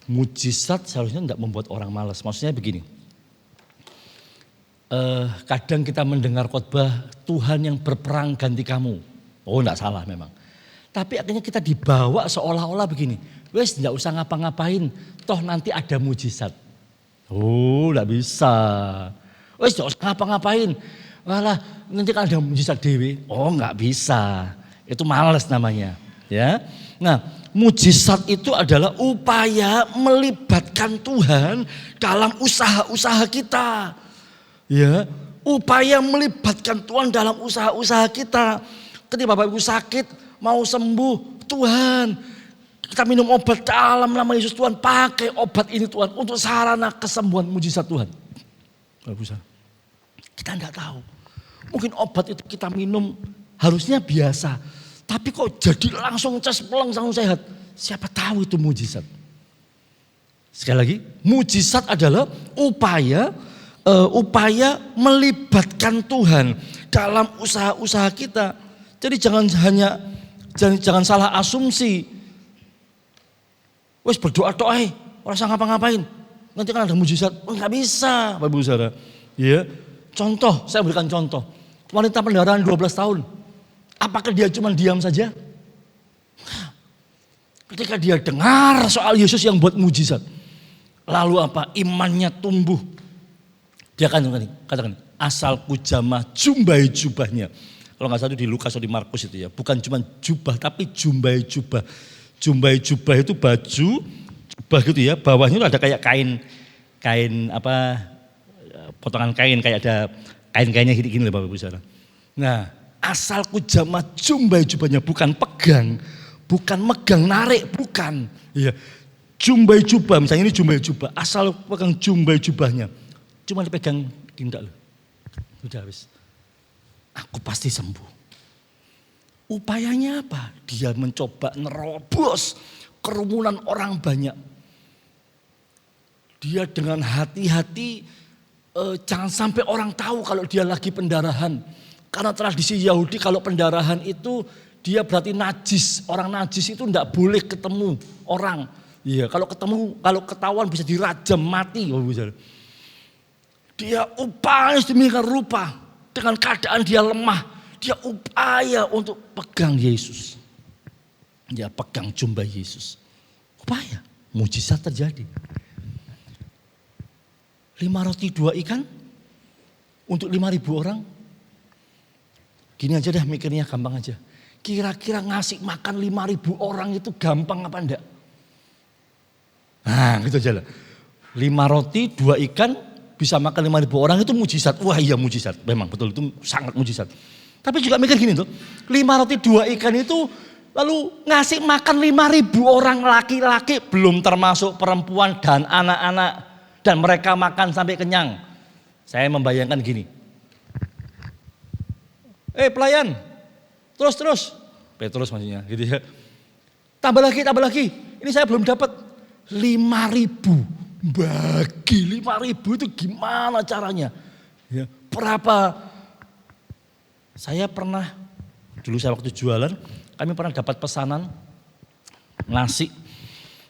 Mujizat seharusnya tidak membuat orang malas. Maksudnya begini. Kadang kita mendengar khotbah Tuhan yang berperang ganti kamu. Oh, enggak salah memang. Tapi akhirnya kita dibawa seolah-olah begini. Wes enggak usah ngapa-ngapain, toh nanti ada mujizat. Oh, enggak bisa. Wes enggak usah ngapa-ngapain. Walah, nanti kan ada mujizat dewi. Oh, enggak bisa. Itu malas namanya, ya. Nah, mujizat itu adalah upaya melibatkan Tuhan dalam usaha-usaha kita. Ya, upaya melibatkan Tuhan dalam usaha-usaha kita. Ketika Bapak Ibu sakit, mau sembuh, Tuhan, kita minum obat dalam nama Yesus, Tuhan pakai obat ini Tuhan untuk sarana kesembuhan mujizat Tuhan. Bapak Ibu, kita enggak tahu. Mungkin obat itu kita minum harusnya biasa, tapi kok jadi langsung cespleng langsung sehat. Siapa tahu itu mujizat. Sekali lagi, mujizat adalah upaya melibatkan Tuhan dalam usaha-usaha kita. Jadi jangan salah asumsi. Wes berdoa ora usah ngapa-ngapain. Nanti kan ada mujizat. Oh, enggak bisa, Bapak Ibu Saudara. Ya. Contoh, saya berikan contoh. Wanita pendarahan 12 tahun. Apakah dia cuma diam saja? Ketika dia dengar soal Yesus yang buat mujizat. Lalu apa? Imannya tumbuh. Dia katakan, asalku jamah jumbai jubahnya. Kalau nggak salah di Lukas atau di Markus itu ya. Bukan cuma jubah tapi jumbai jubah. Jumbai jubah itu baju, jubah gitu ya. Bawahnya itu ada kayak kain apa, potongan kain kayak ada kain-kainnya gini loh Bapak Ibu Saudara. Nah, asalku jamah jumbai jubahnya, bukan pegang, bukan megang narik, bukan. Iya. Jumbai jubah, misalnya ini jumbai jubah, asal pegang jumbai jubahnya. Cuma dipegang tindak loh. Udah habis. Aku pasti sembuh. Upayanya apa? Dia mencoba nerobos kerumunan orang banyak. Dia dengan hati-hati jangan sampai orang tahu kalau dia lagi pendarahan. Karena tradisi Yahudi kalau pendarahan itu dia berarti najis. Orang najis itu enggak boleh ketemu orang. Iya, kalau ketahuan bisa dirajam mati. Dia upaya sedemikian rupa dengan keadaan dia lemah. Dia upaya untuk pegang Yesus. Dia pegang jumbai Yesus. Upaya, mujizat terjadi. 5 roti 2 ikan untuk 5.000 orang. Gini aja deh mikirnya, gampang aja. Kira-kira ngasih makan 5.000 orang itu gampang apa enggak? Nah gitu aja lah. 5 roti 2 ikan bisa makan 5.000 orang itu mujizat. Wah iya mujizat, memang betul itu sangat mujizat. Tapi juga mikir gini tuh, 5 roti 2 ikan itu lalu ngasih makan 5.000 orang laki-laki, belum termasuk perempuan dan anak-anak. Dan mereka makan sampai kenyang. Saya membayangkan gini. Pelayan, terus. Petrus maksudnya gitu ya. Tambah lagi. Ini saya belum dapat 5.000. Bagi 5.000 itu gimana caranya? Ya, berapa? Saya pernah, dulu saya waktu jualan, kami pernah dapat pesanan nasi.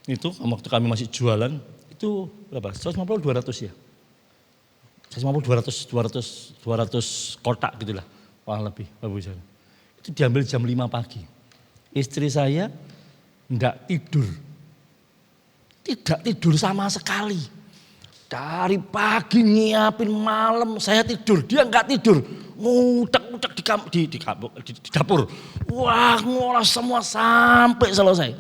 Itu waktu kami masih jualan. Itu berapa? 150-200 ya? 150-200 kotak gitu lah. Kurang lebih, Bapak Ibu. Itu diambil jam 5 pagi. Istri saya enggak tidur. Tidak tidur sama sekali. Dari pagi nyiapin malam saya tidur. Dia enggak tidur. Ngudak-ngudak di dapur. Wah ngolah semua sampai selesai.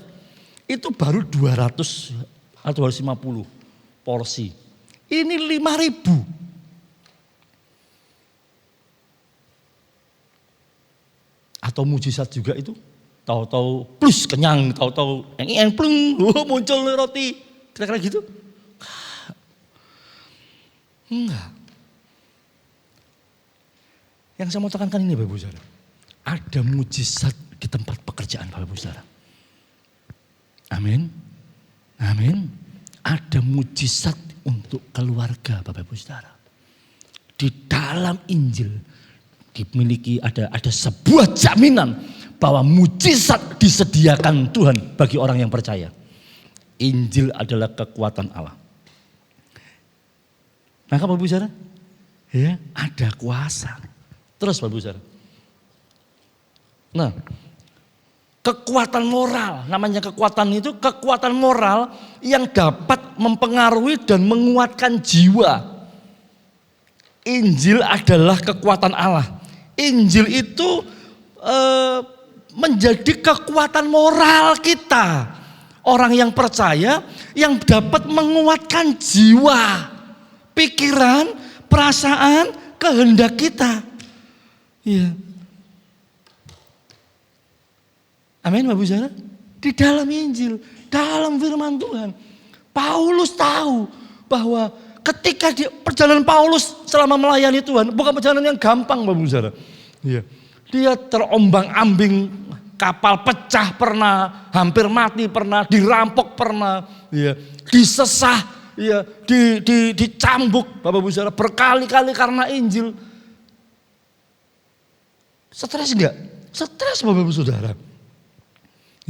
Itu baru 200 atau 250 porsi. Ini 5.000. Atau mujizat juga itu. Tahu-tahu plus kenyang, tahu-tahu yang plung, muncul roti. Kira-kira gitu. Enggak. Yang saya mau tekankan ini Bapak Ibu Saudara. Ada mujizat di tempat pekerjaan Bapak Ibu Saudara. Amin. Amin. Ada mujizat untuk keluarga Bapak Ibu Saudara. Di dalam Injil dimiliki ada sebuah jaminan bahwa mujizat disediakan Tuhan bagi orang yang percaya. Injil adalah kekuatan Allah. Maka Bapak Ibu Saudara, ya, ada kuasa. Terus Bapak Ibu Saudara. Nah, kekuatan moral, namanya kekuatan itu kekuatan moral yang dapat mempengaruhi dan menguatkan jiwa. Injil adalah kekuatan Allah. Injil itu menjadi kekuatan moral kita. Orang yang percaya yang dapat menguatkan jiwa, pikiran, perasaan, kehendak kita. Iya. Amin Bapak Ibu Saudara. Di dalam Injil, dalam firman Tuhan, Paulus tahu bahwa ketika perjalanan Paulus selama melayani Tuhan, bukan perjalanan yang gampang Bapak Ibu Saudara. Iya. Dia terombang-ambing, kapal pecah pernah, hampir mati pernah, dirampok pernah, iya. Disesah, iya. Dicambuk Bapak Ibu Saudara berkali-kali karena Injil. Stres enggak? Stres Bapak Ibu Saudara.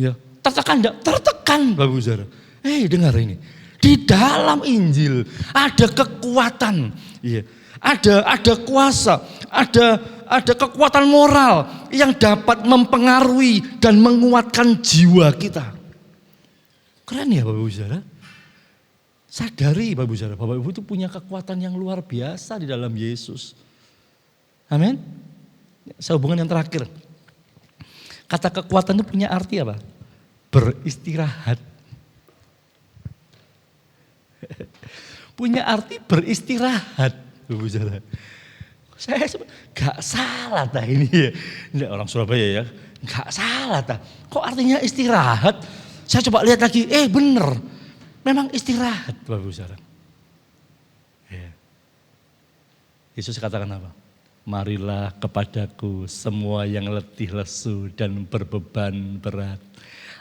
Ya, tertekan enggak? Tertekan Bapak Ibu Saudara. Dengar ini. Di dalam Injil ada kekuatan, iya. Ada kuasa, ada kekuatan moral yang dapat mempengaruhi dan menguatkan jiwa kita. Keren ya Bapak Ibu Saudara. Sadari Bapak Ibu Saudara, Bapak Ibu itu punya kekuatan yang luar biasa di dalam Yesus. Amin. Sehubungan yang terakhir. Kata kekuatan itu punya arti apa? Beristirahat. Punya arti beristirahat. Bapak Saudara. Saya gak salah dah ini ya. Ini orang Surabaya ya. Gak salah dah. Kok artinya istirahat? Saya coba lihat lagi. Bener. Memang istirahat Bapak Saudara. Yesus katakan apa? Marilah kepadaku semua yang letih lesu dan berbeban berat.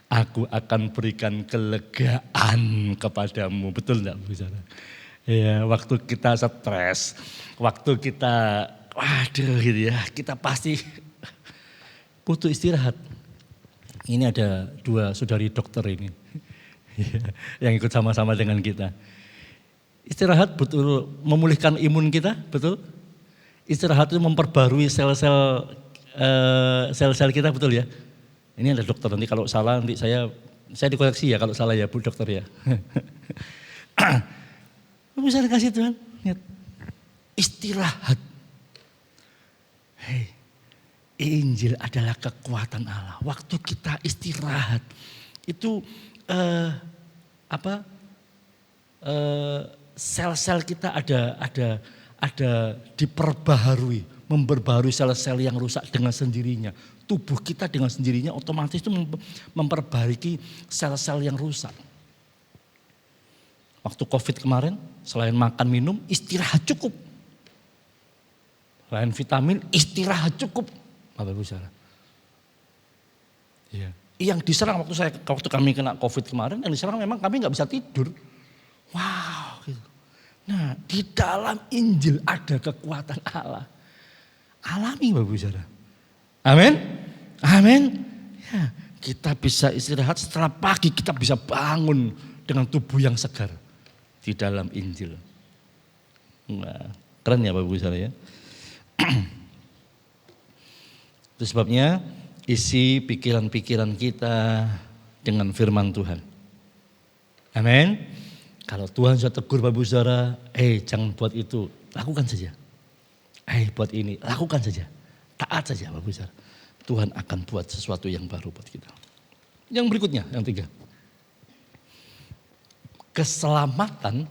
Aku akan berikan kelegaan kepadamu. Betul enggak Bu Saudara? Ya, waktu kita stres, waktu kita waduh gitu ya, kita pasti butuh istirahat. Ini ada 2 saudari dokter ini yang ikut sama-sama dengan kita. Istirahat betul memulihkan imun kita, betul? Istirahat itu memperbarui sel-sel kita, betul ya? Ini ada dokter, nanti kalau salah nanti saya dikoreksi ya kalau salah ya Bu Dokter ya. Bisa dikasih Tuhan. Lihat, istirahat. Hei, Injil adalah kekuatan Allah. Waktu kita istirahat itu sel-sel kita ada diperbaharui, memperbaharui sel-sel yang rusak dengan sendirinya. Tubuh kita dengan sendirinya otomatis itu memperbaiki sel-sel yang rusak. Waktu COVID kemarin, selain makan minum, istirahat cukup. Selain vitamin, istirahat cukup. Bapak Ibu Saudara. Ya. Yang diserang waktu kami kena COVID kemarin, yang diserang memang kami nggak bisa tidur. Wow. Gitu. Nah, di dalam Injil ada kekuatan Allah. Alami Bapak Ibu Saudara. Amin. Amin. Ya, kita bisa istirahat, setelah pagi kita bisa bangun dengan tubuh yang segar di dalam Injil. Nah, keren ya Bapak Ibu Saudara ya. Itu sebabnya isi pikiran-pikiran kita dengan firman Tuhan. Amin. Kalau Tuhan sudah tegur Bapak Ibu Saudara, jangan buat itu, lakukan saja. Buat ini, lakukan saja. Taat saja Bapak Ibu Saudara. Tuhan akan buat sesuatu yang baru buat kita. Yang berikutnya, yang 3. Keselamatan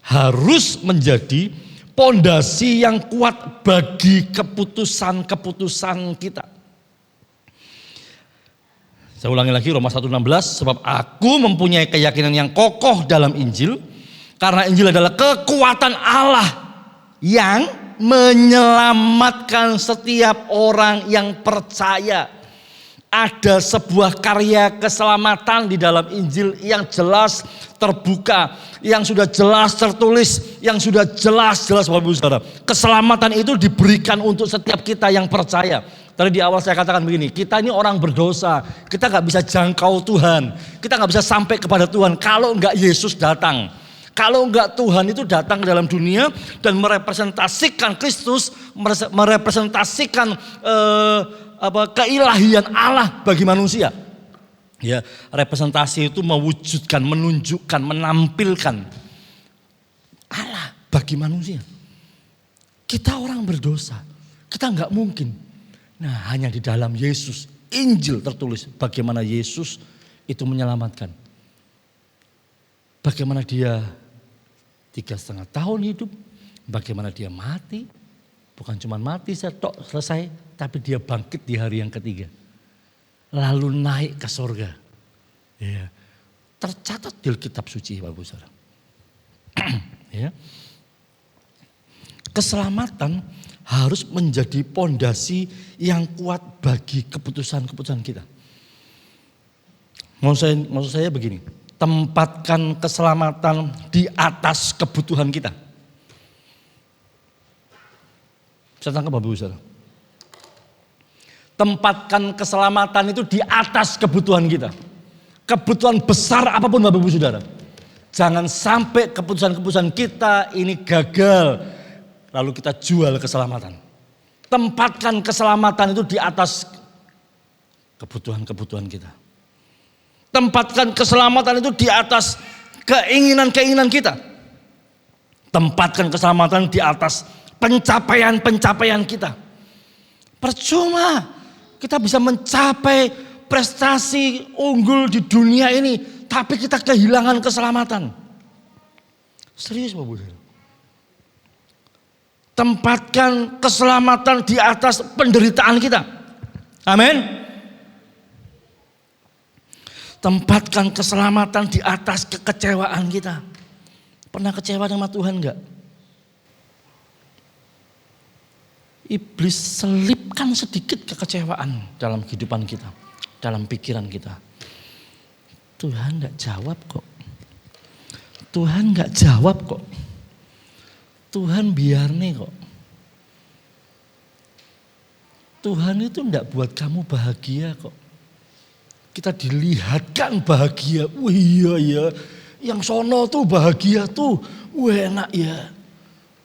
harus menjadi pondasi yang kuat bagi keputusan-keputusan kita. Saya ulangi lagi Roma 1:16, sebab aku mempunyai keyakinan yang kokoh dalam Injil, karena Injil adalah kekuatan Allah yang menyelamatkan setiap orang yang percaya. Ada sebuah karya keselamatan di dalam Injil yang jelas terbuka, yang sudah jelas tertulis, yang sudah jelas Bapak Ibu Saudara. Keselamatan itu diberikan untuk setiap kita yang percaya. Tadi di awal saya katakan begini, kita ini orang berdosa, kita gak bisa jangkau Tuhan, kita gak bisa sampai kepada Tuhan kalau enggak Yesus datang. Kalau enggak Tuhan itu datang ke dalam dunia dan merepresentasikan Kristus, merepresentasikan keilahian Allah bagi manusia. Ya, representasi itu mewujudkan, menunjukkan, menampilkan Allah bagi manusia. Kita orang berdosa, kita enggak mungkin. Nah, hanya di dalam Yesus, Injil tertulis bagaimana Yesus itu menyelamatkan. Bagaimana dia 3,5 tahun hidup, bagaimana dia mati, bukan cuma mati selesai, tapi dia bangkit di hari yang ketiga. Lalu naik ke surga. Ya. Tercatat di kitab suci Bapak Ibu Saudara. Ya. Keselamatan harus menjadi pondasi yang kuat bagi keputusan-keputusan kita. Maksud saya begini, tempatkan keselamatan di atas kebutuhan kita. Bisa tangkap Bapak Ibu Saudara? Tempatkan keselamatan itu di atas kebutuhan kita. Kebutuhan besar apapun Bapak Ibu Saudara. Jangan sampai keputusan-keputusan kita ini gagal, lalu kita jual keselamatan. Tempatkan keselamatan itu di atas kebutuhan-kebutuhan kita. Tempatkan keselamatan itu di atas keinginan-keinginan kita. Tempatkan keselamatan di atas pencapaian-pencapaian kita. Percuma kita bisa mencapai prestasi unggul di dunia ini, tapi kita kehilangan keselamatan. Serius Bapak Ibu. Tempatkan keselamatan di atas penderitaan kita. Amin. Tempatkan keselamatan di atas kekecewaan kita. Pernah kecewa sama Tuhan enggak? Iblis selipkan sedikit kekecewaan dalam kehidupan kita, dalam pikiran kita. Tuhan enggak jawab kok. Tuhan enggak jawab kok. Tuhan biar nih kok. Tuhan itu enggak buat kamu bahagia kok. Kita dilihatkan bahagia. Wah iya ya, yang sono tuh bahagia tuh. Wah enak ya.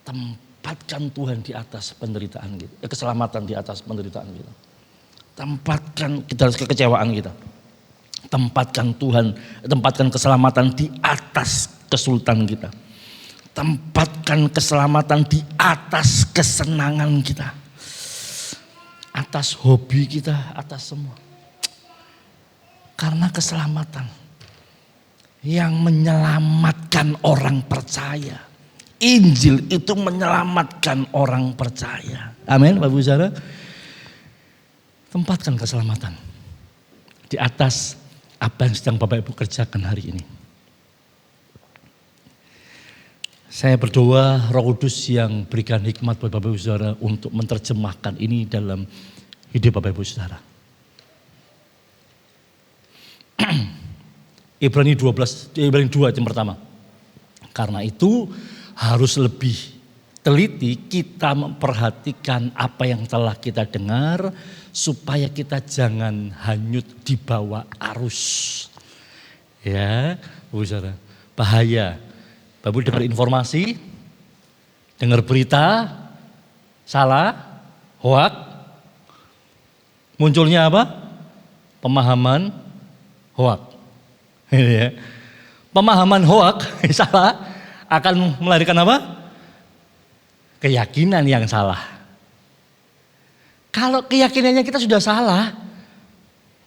Tempatkan Tuhan di atas penderitaan kita. Keselamatan di atas penderitaan kita. Tempatkan kita kekecewaan kita. Tempatkan Tuhan, tempatkan keselamatan di atas kesulitan kita. tempatkan keselamatan di atas kesenangan kita. Atas hobi kita, atas semua. Karena keselamatan yang menyelamatkan orang percaya. Injil itu menyelamatkan orang percaya. Amin, Bapak Ibu Saudara. Tempatkan keselamatan di atas apa yang sedang Bapak Ibu kerjakan hari ini. Saya berdoa Roh Kudus yang berikan hikmat buat Bapak Ibu Saudara untuk menerjemahkan ini dalam hidup Bapak Ibu Saudara. Ibrani 2 yang pertama. Karena itu harus lebih teliti kita memperhatikan apa yang telah kita dengar supaya kita jangan hanyut di bawah arus. Ya, Bapak Saudara, bahaya. Bapak dengar informasi, dengar berita, salah, hoak, munculnya apa? Pemahaman hoak. Ya. Pemahaman hoak salah akan melahirkan apa? Keyakinan yang salah. Kalau keyakinannya kita sudah salah,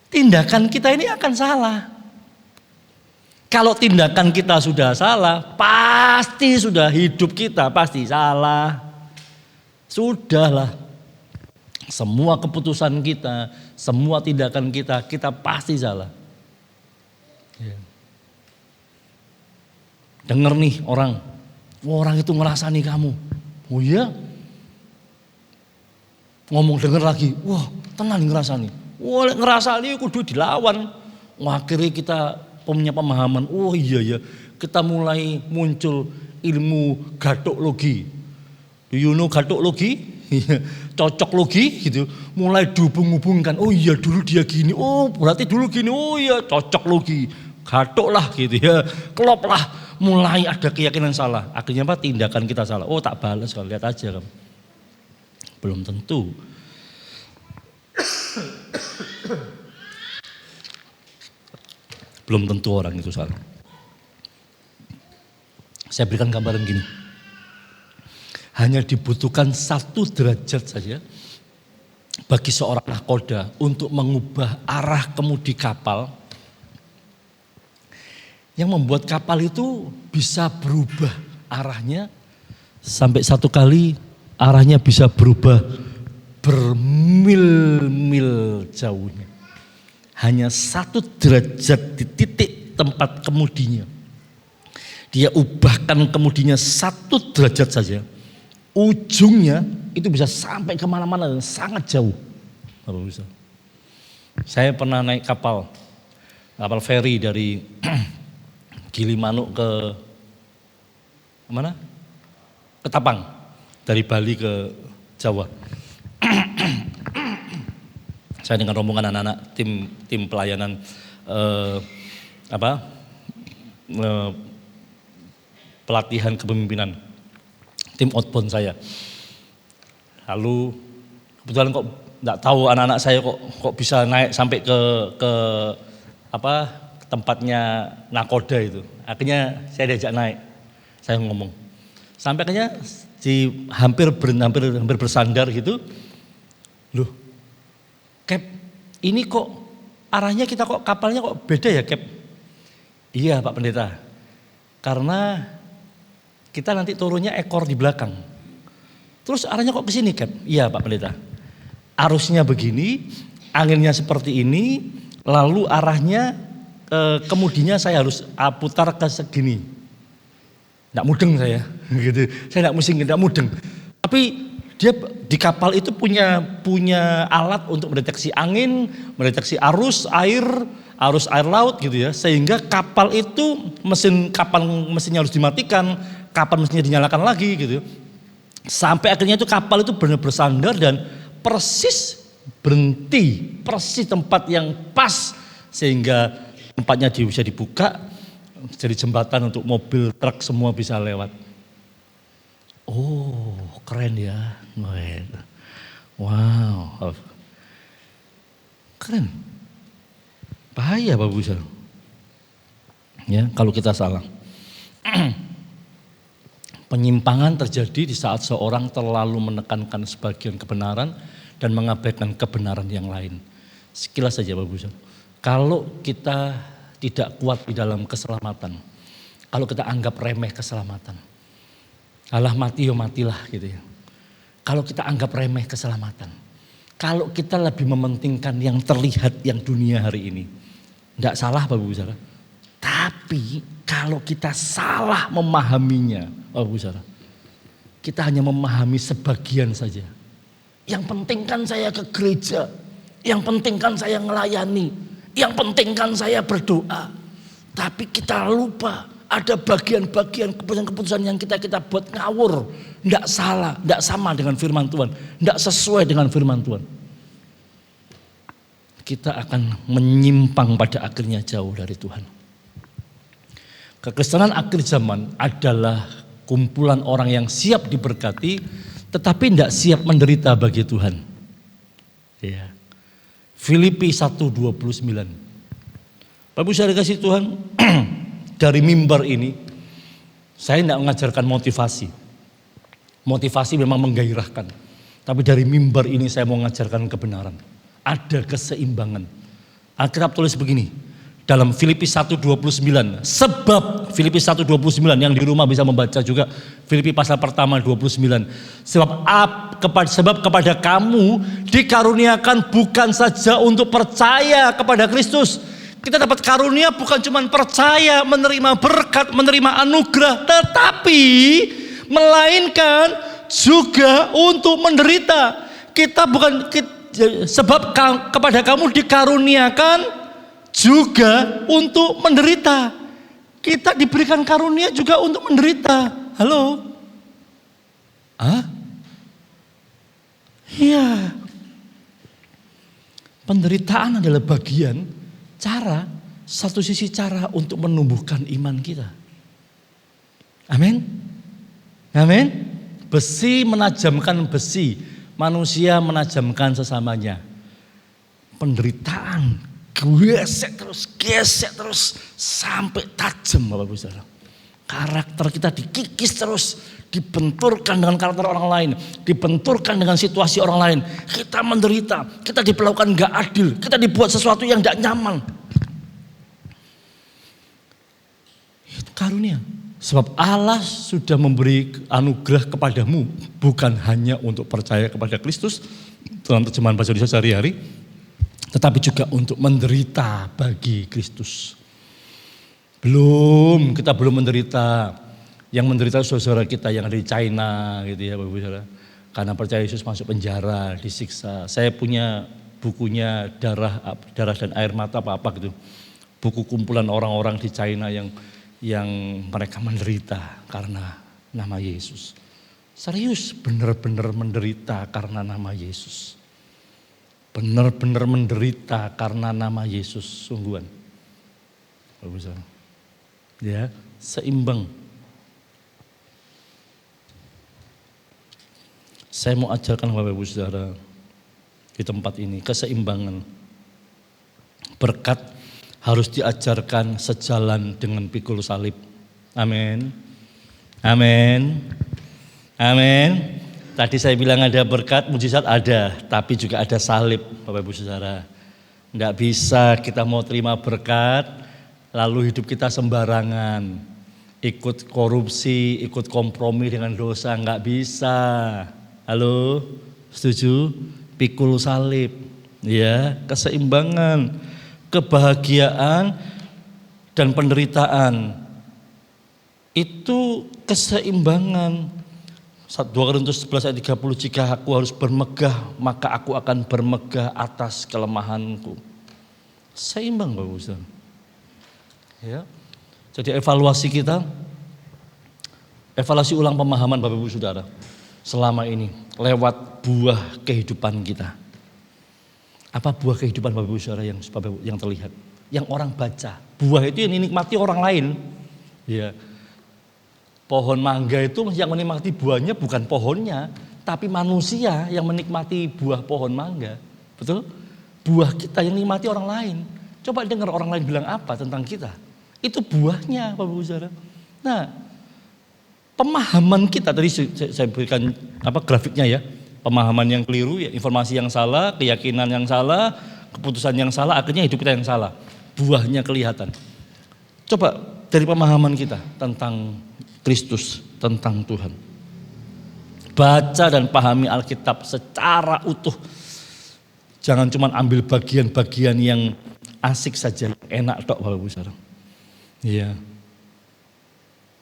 tindakan kita ini akan salah. Kalau tindakan kita sudah salah, pasti sudah hidup kita pasti salah. Sudahlah. Semua keputusan kita, semua tindakan kita pasti salah. Dengar nih orang itu ngerasani kamu. Oh iya? Ngomong denger lagi, wah tenang ngerasani. Wah ngerasani kudu dilawan. Wah, akhirnya kita punya pemahaman, oh iya ya, kita mulai muncul ilmu gadoklogi. Do you know gadoklogi? Cocoklogi gitu. Mulai dihubung-hubungkan, oh iya dulu dia gini, oh berarti dulu gini, oh iya cocoklogi. Gatok lah gitu ya, klop lah, mulai ada keyakinan salah. Akhirnya apa? Tindakan kita salah. Oh tak balas, kalau lihat aja kan. Belum tentu. Belum tentu orang itu salah. Saya berikan gambaran gini. Hanya dibutuhkan 1 derajat saja bagi seorang nahkoda untuk mengubah arah kemudi kapal. Yang membuat kapal itu bisa berubah arahnya sampai 1 kali arahnya bisa berubah bermil-mil jauhnya. Hanya 1 derajat di titik tempat kemudinya. Dia ubahkan kemudinya 1 derajat saja. Ujungnya itu bisa sampai kemana-mana dan sangat jauh. Saya pernah naik kapal feri dari Gilimanuk ke mana? Ke Tapang, dari Bali ke Jawa. Saya dengan rombongan anak-anak tim pelayanan pelatihan kepemimpinan, tim outbound saya. Lalu kebetulan kok nggak tahu anak-anak saya kok bisa naik sampai ke tempatnya nakoda itu. Akhirnya saya diajak naik. Saya ngomong. Sampai akhirnya hampir bersandar gitu. Loh, Cap, ini kok arahnya kita kok kapalnya kok beda ya, Cap? Iya, Pak Pendeta. Karena kita nanti turunnya ekor di belakang. Terus arahnya kok ke sini, Cap? Iya, Pak Pendeta. Arusnya begini, anginnya seperti ini, lalu arahnya kemudinya saya harus putar ke segini. Nggak mudeng saya, gitu. Saya nggak mudeng. Tapi dia di kapal itu punya alat untuk mendeteksi angin, mendeteksi arus air laut gitu ya. Sehingga kapal itu mesinnya harus dimatikan, kapal mesinnya dinyalakan lagi gitu. Sampai akhirnya itu kapal itu benar bersandar dan persis berhenti, persis tempat yang pas sehingga tempatnya bisa dibuka, jadi jembatan untuk mobil, truk semua bisa lewat. Oh, keren ya. Wow. Keren. Bahaya Bapak Ibu. Ya, kalau kita salah. Penyimpangan terjadi di saat seorang terlalu menekankan sebagian kebenaran dan mengabaikan kebenaran yang lain. Sekilas saja Bapak Ibu. Kalau kita tidak kuat di dalam keselamatan, kalau kita anggap remeh keselamatan, alah mati yo matilah gitu ya. Kalau kita anggap remeh keselamatan, kalau kita lebih mementingkan yang terlihat yang dunia hari ini, tidak salah Bapak Ibu Saudara. Tapi kalau kita salah memahaminya, Bapak Ibu Saudara, kita hanya memahami sebagian saja. Yang penting kan saya ke gereja, yang penting kan saya melayani, yang penting kan saya berdoa. Tapi kita lupa ada bagian-bagian keputusan-keputusan yang kita buat ngawur. Tidak salah, tidak sama dengan firman Tuhan, tidak sesuai dengan firman Tuhan. Kita akan menyimpang pada akhirnya jauh dari Tuhan. Kekristenan akhir zaman adalah kumpulan orang yang siap diberkati, tetapi tidak siap menderita bagi Tuhan. Ya. Filipi 1:29. Bapak Ibu saudara kasih Tuhan, dari mimbar ini saya tidak mengajarkan motivasi. Motivasi memang menggairahkan. Tapi dari mimbar ini saya mau mengajarkan kebenaran. Ada keseimbangan. Alkitab tulis begini, dalam Filipi 1:29. Sebab Filipi 1:29 yang di rumah bisa membaca juga. Filipi pasal pertama 29. Sebab kepada kamu dikaruniakan bukan saja untuk percaya kepada Kristus. Kita dapat karunia bukan cuma percaya, menerima berkat, menerima anugerah, tetapi melainkan juga untuk menderita. Sebab kepada kamu dikaruniakan juga untuk menderita. Kita diberikan karunia juga untuk menderita. Halo? Hah? Iya. Penderitaan adalah bagian satu sisi cara untuk menumbuhkan iman kita. Amin. Amin. Besi menajamkan besi, manusia menajamkan sesamanya. Penderitaan gesek terus sampai tajam Bapak Ibu Saudara. Karakter kita dikikis terus, dibenturkan dengan karakter orang lain, dibenturkan dengan situasi orang lain. Kita menderita, kita diperlakukan gak adil, kita dibuat sesuatu yang gak nyaman. Itu karunia. Sebab Allah sudah memberi anugerah kepadamu bukan hanya untuk percaya kepada Kristus dalam terjemahan bahasa Indonesia sehari-hari, tetapi juga untuk menderita bagi Kristus. Kita belum menderita. Yang menderita saudara kita yang ada di China gitu ya Bapak Ibu Saudara. Karena percaya Yesus masuk penjara, disiksa. Saya punya bukunya darah dan air mata apa gitu. Buku kumpulan orang-orang di China yang mereka menderita karena nama Yesus. Serius, benar-benar menderita karena nama Yesus. Benar-benar menderita karena nama Yesus, sungguhan. Bapak Ibu Saudara. Ya, seimbang. Saya mau ajarkan Bapak Ibu Saudara di tempat ini keseimbangan. Berkat harus diajarkan sejalan dengan pikul salib. Amin. Amin. Amin. Tadi saya bilang ada berkat, mujizat ada, tapi juga ada salib Bapak Ibu Saudara. Tidak bisa kita mau terima berkat lalu hidup kita sembarangan. Ikut korupsi, ikut kompromi dengan dosa, enggak bisa. Halo, setuju? Pikul salib, ya, keseimbangan, kebahagiaan dan penderitaan. Itu keseimbangan. 2 Korintus 11 ayat 30, jika aku harus bermegah, maka aku akan bermegah atas kelemahanku. Seimbang Bapak Ustaz. Ya. Jadi evaluasi kita, evaluasi ulang pemahaman Bapak Ibu Saudara selama ini lewat buah kehidupan kita. Apa buah kehidupan Bapak Ibu Saudara yang terlihat, yang orang baca? Buah itu yang dinikmati orang lain. Ya. Pohon mangga itu yang menikmati buahnya bukan pohonnya, tapi manusia yang menikmati buah pohon mangga. Betul? Buah kita yang dinikmati orang lain. Coba dengar orang lain bilang apa tentang kita. Itu buahnya Bapak Ibu Saudara. Nah, pemahaman kita tadi saya berikan grafiknya ya, pemahaman yang keliru, ya, informasi yang salah, keyakinan yang salah, keputusan yang salah, akhirnya hidup kita yang salah. Buahnya kelihatan. Coba dari pemahaman kita tentang Kristus, tentang Tuhan. Baca dan pahami Alkitab secara utuh. Jangan cuma ambil bagian-bagian yang asik saja, enak tok Bapak Ibu Saudara. Iya.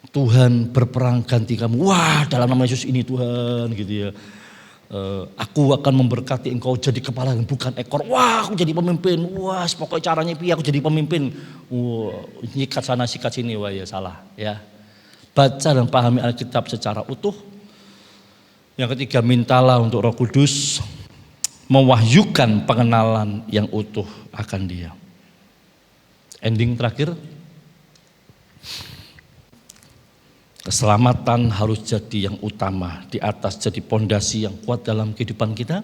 Tuhan berperang ganti kamu. Wah, dalam nama Yesus ini Tuhan gitu ya. Aku akan memberkati engkau jadi kepala dan bukan ekor. Wah, aku jadi pemimpin. Wah, pokoknya caranya piye aku jadi pemimpin. Wah, nyikat sana sikat sini. Wah, ya salah ya. Baca dan pahami Alkitab secara utuh. Yang ketiga, mintalah untuk Roh Kudus mewahyukan pengenalan yang utuh akan Dia. Ending terakhir, keselamatan harus jadi yang utama, di atas jadi pondasi yang kuat dalam kehidupan kita.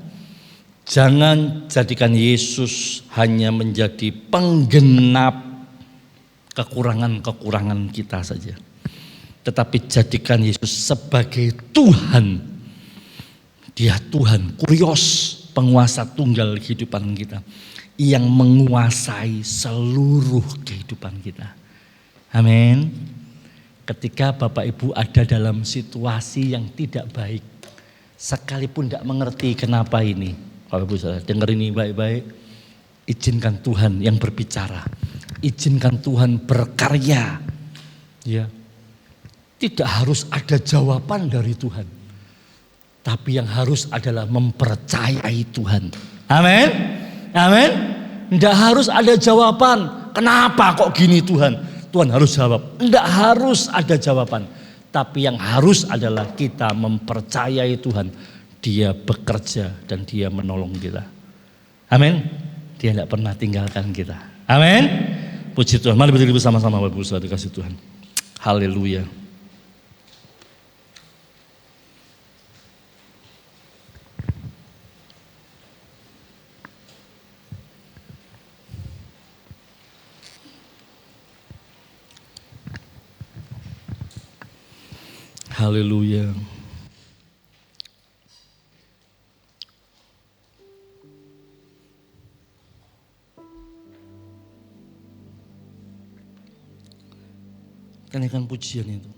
Jangan jadikan Yesus hanya menjadi penggenap kekurangan-kekurangan kita saja. Tetapi jadikan Yesus sebagai Tuhan. Dia Tuhan, kurios, penguasa tunggal kehidupan kita. Yang menguasai seluruh kehidupan kita. Amin. Ketika Bapak Ibu ada dalam situasi yang tidak baik, sekalipun tidak mengerti kenapa ini, Bapak Ibu saudara, dengar ini baik-baik, izinkan Tuhan yang berbicara, izinkan Tuhan berkarya. Ya, tidak harus ada jawaban dari Tuhan, tapi yang harus adalah mempercayai Tuhan. Amin, amin. Tidak harus ada jawaban. Kenapa kok gini Tuhan? Tuhan harus jawab. Tidak harus ada jawaban. Tapi yang harus adalah kita mempercayai Tuhan. Dia bekerja dan Dia menolong kita. Amin. Dia tidak pernah tinggalkan kita. Amin. Puji Tuhan. Mari berdiri bersama-sama Bapak Ibu Saudara dikasih Tuhan. Haleluya. Haleluya. Naikkan pujian itu.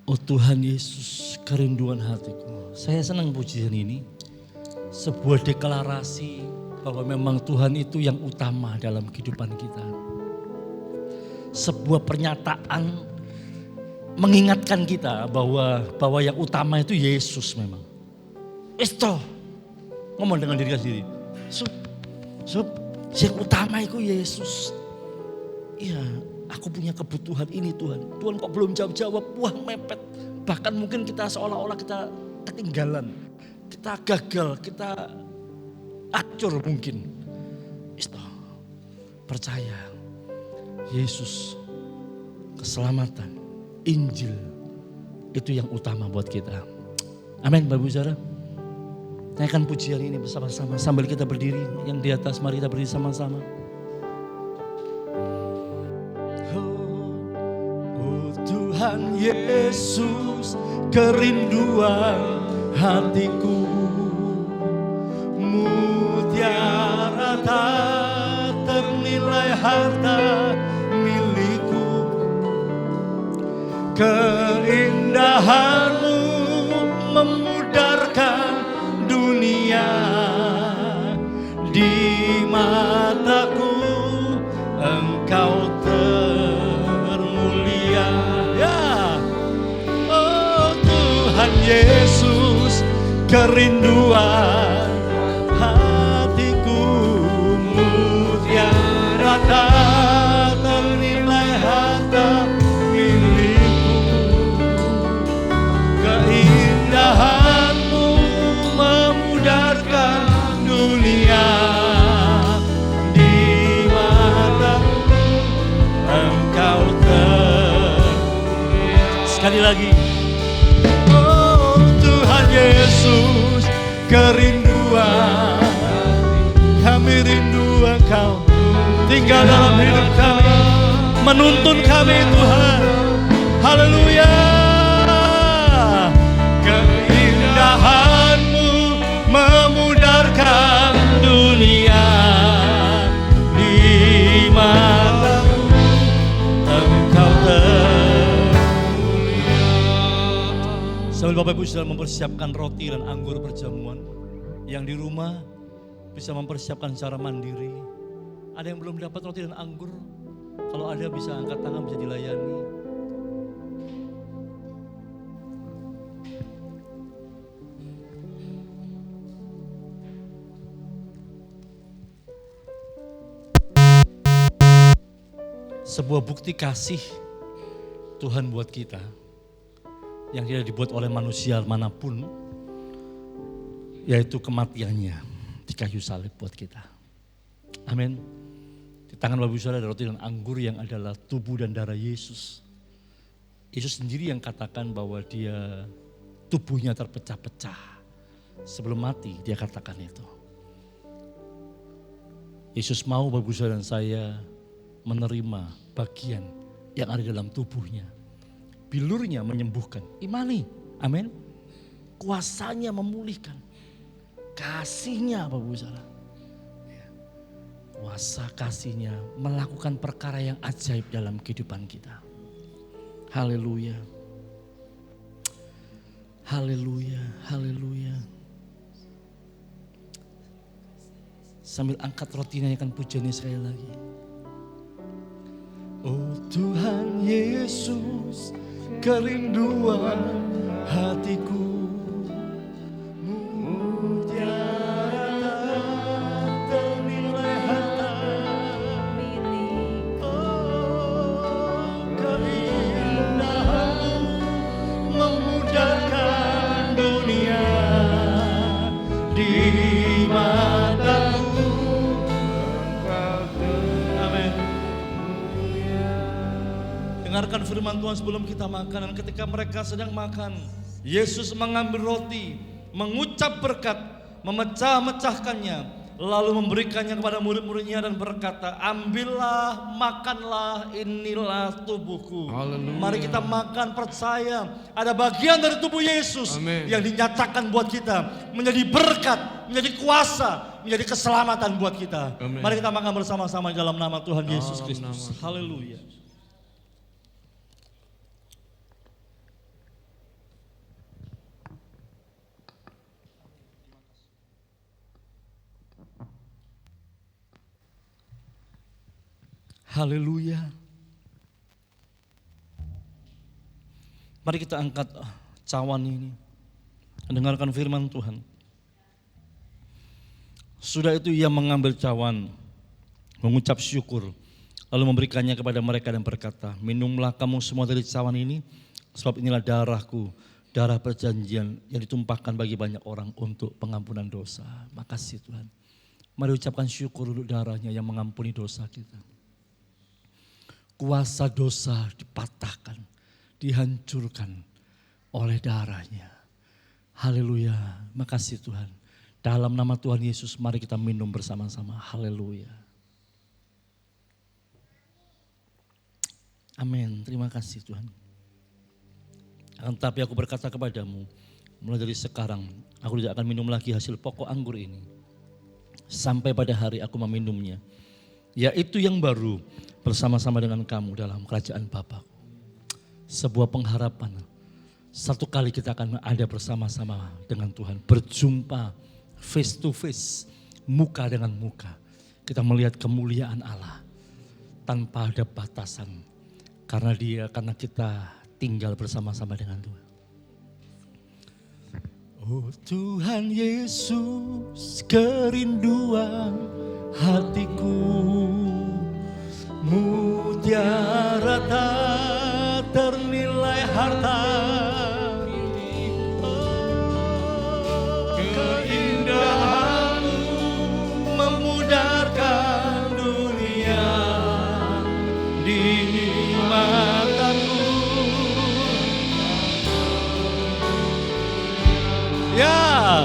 Oh Tuhan Yesus, kerinduan hatiku. Saya senang pujian ini. Sebuah deklarasi bahwa memang Tuhan itu yang utama dalam kehidupan kita. Sebuah pernyataan mengingatkan kita bahwa yang utama itu Yesus memang. Isto, ngomong dengan diri sendiri. Yang utama itu Yesus. Iya, aku punya kebutuhan ini Tuhan. Tuhan kok belum jawab-jawab, wah mepet. Bahkan mungkin kita seolah-olah kita ketinggalan. Kita gagal, kita acur mungkin. Isto, percaya. Yesus, keselamatan, Injil itu yang utama buat kita. Amin Bapak Ibu Saudara. Naikkan pujian ini bersama-sama sambil kita berdiri. Yang di atas mari kita berdiri sama-sama. Oh Tuhan Yesus, kerinduan hatiku, mutiara tak ternilai harta milikku. Keindahanmu memudarkan dunia, di mataku engkau termulia. Ya, oh Tuhan Yesus, kerinduan hatiku, mutiara tak ternilai harta milikku. Keindahanmu memudarkan dunia, di mataku engkau termulia. Sekali lagi. Oh Tuhan Yesus, kerinduan kami, rindu Engkau tinggal dalam hidup kami, menuntun kami Tuhan. Haleluya. Keindahanmu memudarkan dunia. Di mataku engkau termulia. Sambil Bapak Ibu sedang mempersiapkan roti dan anggur perjamuan, yang di rumah bisa mempersiapkan secara mandiri. Ada yang belum dapat roti dan anggur? Kalau ada bisa angkat tangan, bisa dilayani. Sebuah bukti kasih Tuhan buat kita yang tidak dibuat oleh manusia manapun, yaitu kematiannya di kayu salib buat kita. Amin. Di tangan Bapak Ibu Saudara ada roti dan anggur yang adalah tubuh dan darah Yesus. Yesus sendiri yang katakan bahwa dia tubuhnya terpecah-pecah. Sebelum mati dia katakan itu. Yesus mau Bapak Ibu Saudara dan saya menerima bagian yang ada dalam tubuhnya. Bilurnya menyembuhkan, imani, amin. Kuasanya memulihkan, kasihnya Bapak Ibu Saudara. Kuasa kasihnya melakukan perkara yang ajaib dalam kehidupan kita. Haleluya. Haleluya, haleluya. Sambil angkat rotinya akan pujiannya sekali lagi. Oh Tuhan Yesus, kerinduan hatiku. Dengarkan firman Tuhan sebelum kita makan. Dan ketika mereka sedang makan, Yesus mengambil roti, mengucap berkat, memecah-mecahkannya, lalu memberikannya kepada murid-muridnya dan berkata, ambillah, makanlah, inilah tubuhku. Haleluya. Mari kita makan, percaya ada bagian dari tubuh Yesus. Amin. Yang dinyatakan buat kita menjadi berkat, menjadi kuasa, menjadi keselamatan buat kita. Amin. Mari kita makan bersama-sama dalam nama Tuhan Yesus Dalam Kristus. nama Haleluya. Haleluya. Mari kita angkat cawan ini. Dengarkan firman Tuhan. Sudah itu ia mengambil cawan, mengucap syukur, lalu memberikannya kepada mereka dan berkata, minumlah kamu semua dari cawan ini, sebab inilah darahku, darah perjanjian yang ditumpahkan bagi banyak orang untuk pengampunan dosa. Makasih Tuhan. Mari ucapkan syukur untuk darahnya yang mengampuni dosa kita. Kuasa dosa dipatahkan, dihancurkan oleh darahnya. Haleluya, makasih Tuhan. Dalam nama Tuhan Yesus mari kita minum bersama-sama. Haleluya. Amin, terima kasih Tuhan. Tapi aku berkata kepadamu, mulai dari sekarang aku tidak akan minum lagi hasil pokok anggur ini. Sampai pada hari aku meminumnya, yaitu yang baru bersama-sama dengan kamu dalam kerajaan Bapa. Sebuah pengharapan. Satu kali kita akan ada bersama-sama dengan Tuhan. Berjumpa face to face, muka dengan muka. Kita melihat kemuliaan Allah tanpa ada batasan. Karena kita tinggal bersama-sama dengan Tuhan. Oh Tuhan Yesus, kerinduan hatiku. Mutiara tak ternilai harta. Oh, keindahanmu memudarkan dunia di mataku. Ya,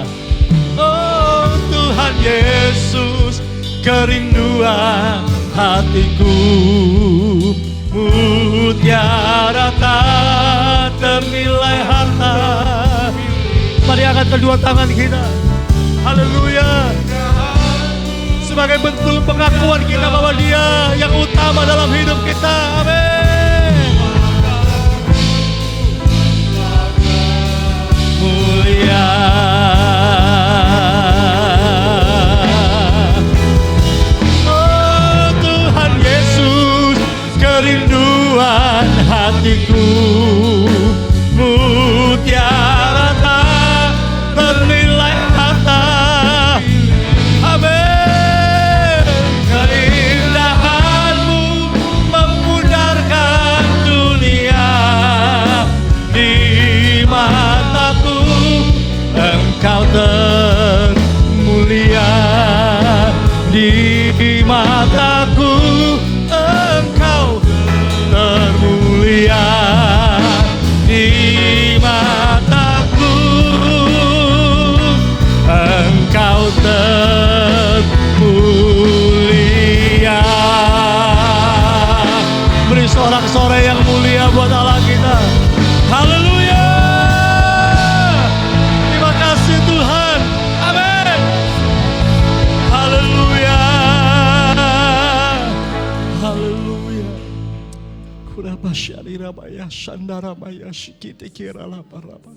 oh Tuhan Yesus, kerinduan hatiku, mutiara tak kedua tangan kita. Haleluya. Sebagai bentuk pengakuan kita bahwa Dia yang utama dalam hidup kita. Amin. Mulia. Oh Tuhan Yesus, kerinduan hatiku, mutiara tak ternilai harta. Amin. Keindahanmu memudarkan dunia. Di mataku Engkau termulia. Di mataku Engkau termulia. Di mataku Engkau termulia. Beri sorak-sorai yang mulia buat Allah kita. Haleluya. Terima kasih Tuhan. Amin. Haleluya. Haleluya. Kurabashari rabaya shandara maya shikite kira laparaba.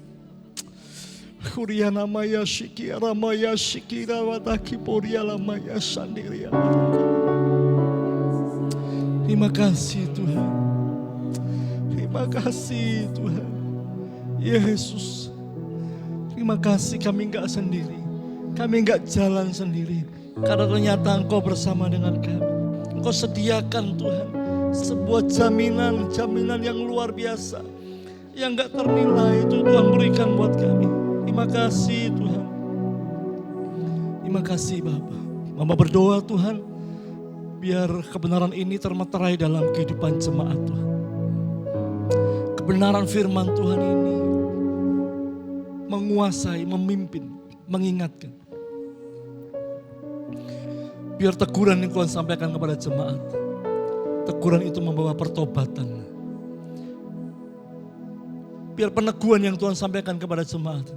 Kuriana maya shikira maya shikira wataki poriala maya shandiria. Terima kasih Tuhan. Terima kasih Tuhan. Yesus. Terima kasih kami enggak sendiri. Kami enggak jalan sendiri. Karena ternyata Engkau bersama dengan kami. Engkau sediakan Tuhan sebuah jaminan yang luar biasa. Yang enggak ternilai itu Tuhan berikan buat kami. Terima kasih Tuhan. Terima kasih Bapa. Mama berdoa Tuhan, biar kebenaran ini termeterai dalam kehidupan jemaat Tuhan. Kebenaran firman Tuhan ini menguasai, memimpin, mengingatkan. Biar teguran yang Tuhan sampaikan kepada jemaat, teguran itu membawa pertobatan. Biar peneguhan yang Tuhan sampaikan kepada jemaat,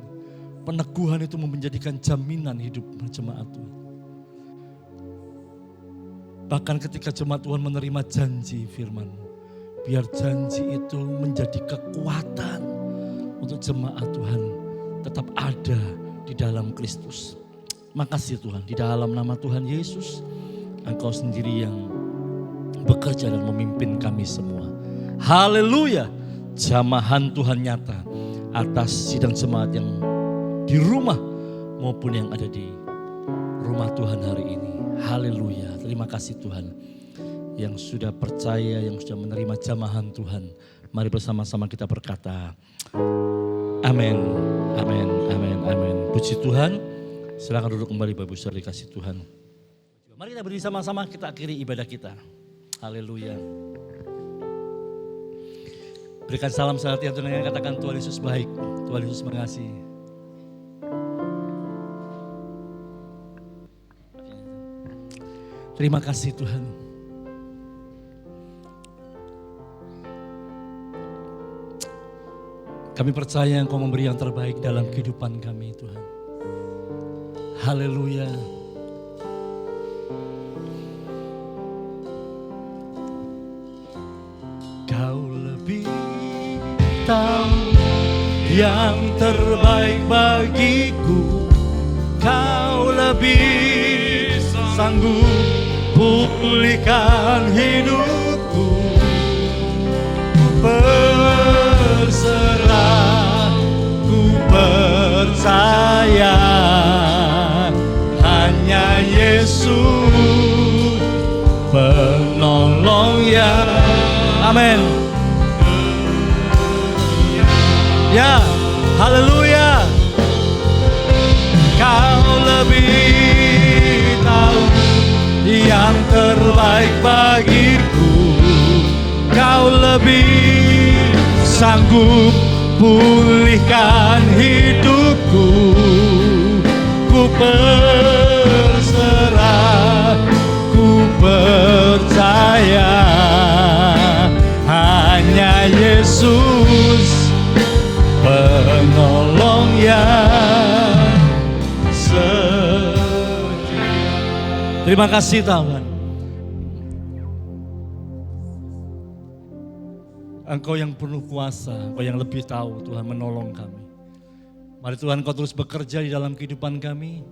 peneguhan itu menjadikan jaminan hidup jemaat Tuhan. Bahkan ketika jemaat Tuhan menerima janji firman-Mu, biar janji itu menjadi kekuatan untuk jemaat Tuhan tetap ada di dalam Kristus. Makasih Tuhan, di dalam nama Tuhan Yesus, Engkau sendiri yang bekerja dan memimpin kami semua. Haleluya, jamahan Tuhan nyata atas sidang jemaat yang di rumah maupun yang ada di rumah Tuhan hari ini. Haleluya, terima kasih Tuhan yang sudah percaya, yang sudah menerima jamahan Tuhan. Mari bersama-sama kita berkata, amin, amin, amin, amin. Puji Tuhan, silakan duduk kembali Bapak Ibu saudara dikasih Tuhan. Mari kita berdiri sama-sama, kita akhiri ibadah kita. Haleluya. Berikan salam saat yang Tuhan yang katakan Tuhan Yesus baik, Tuhan Yesus mengasihi. Terima kasih Tuhan. Kami percaya Engkau memberi yang terbaik dalam kehidupan kami Tuhan. Haleluya. Kau lebih tahu yang terbaik bagiku. Kau lebih sanggup pulihkan hidupku. Berserah, ku percaya hanya Yesus penolong yang amin. Ya, haleluya. Kau lebih tahu yang terbaik bagiku. Kau lebih sanggup pulihkan hidupku. Ku berserah, ku percaya hanya Yesus penolong yang Terima kasih Tuhan. Engkau yang penuh kuasa, Engkau yang lebih tahu Tuhan menolong kami. Mari Tuhan Kau terus bekerja di dalam kehidupan kami.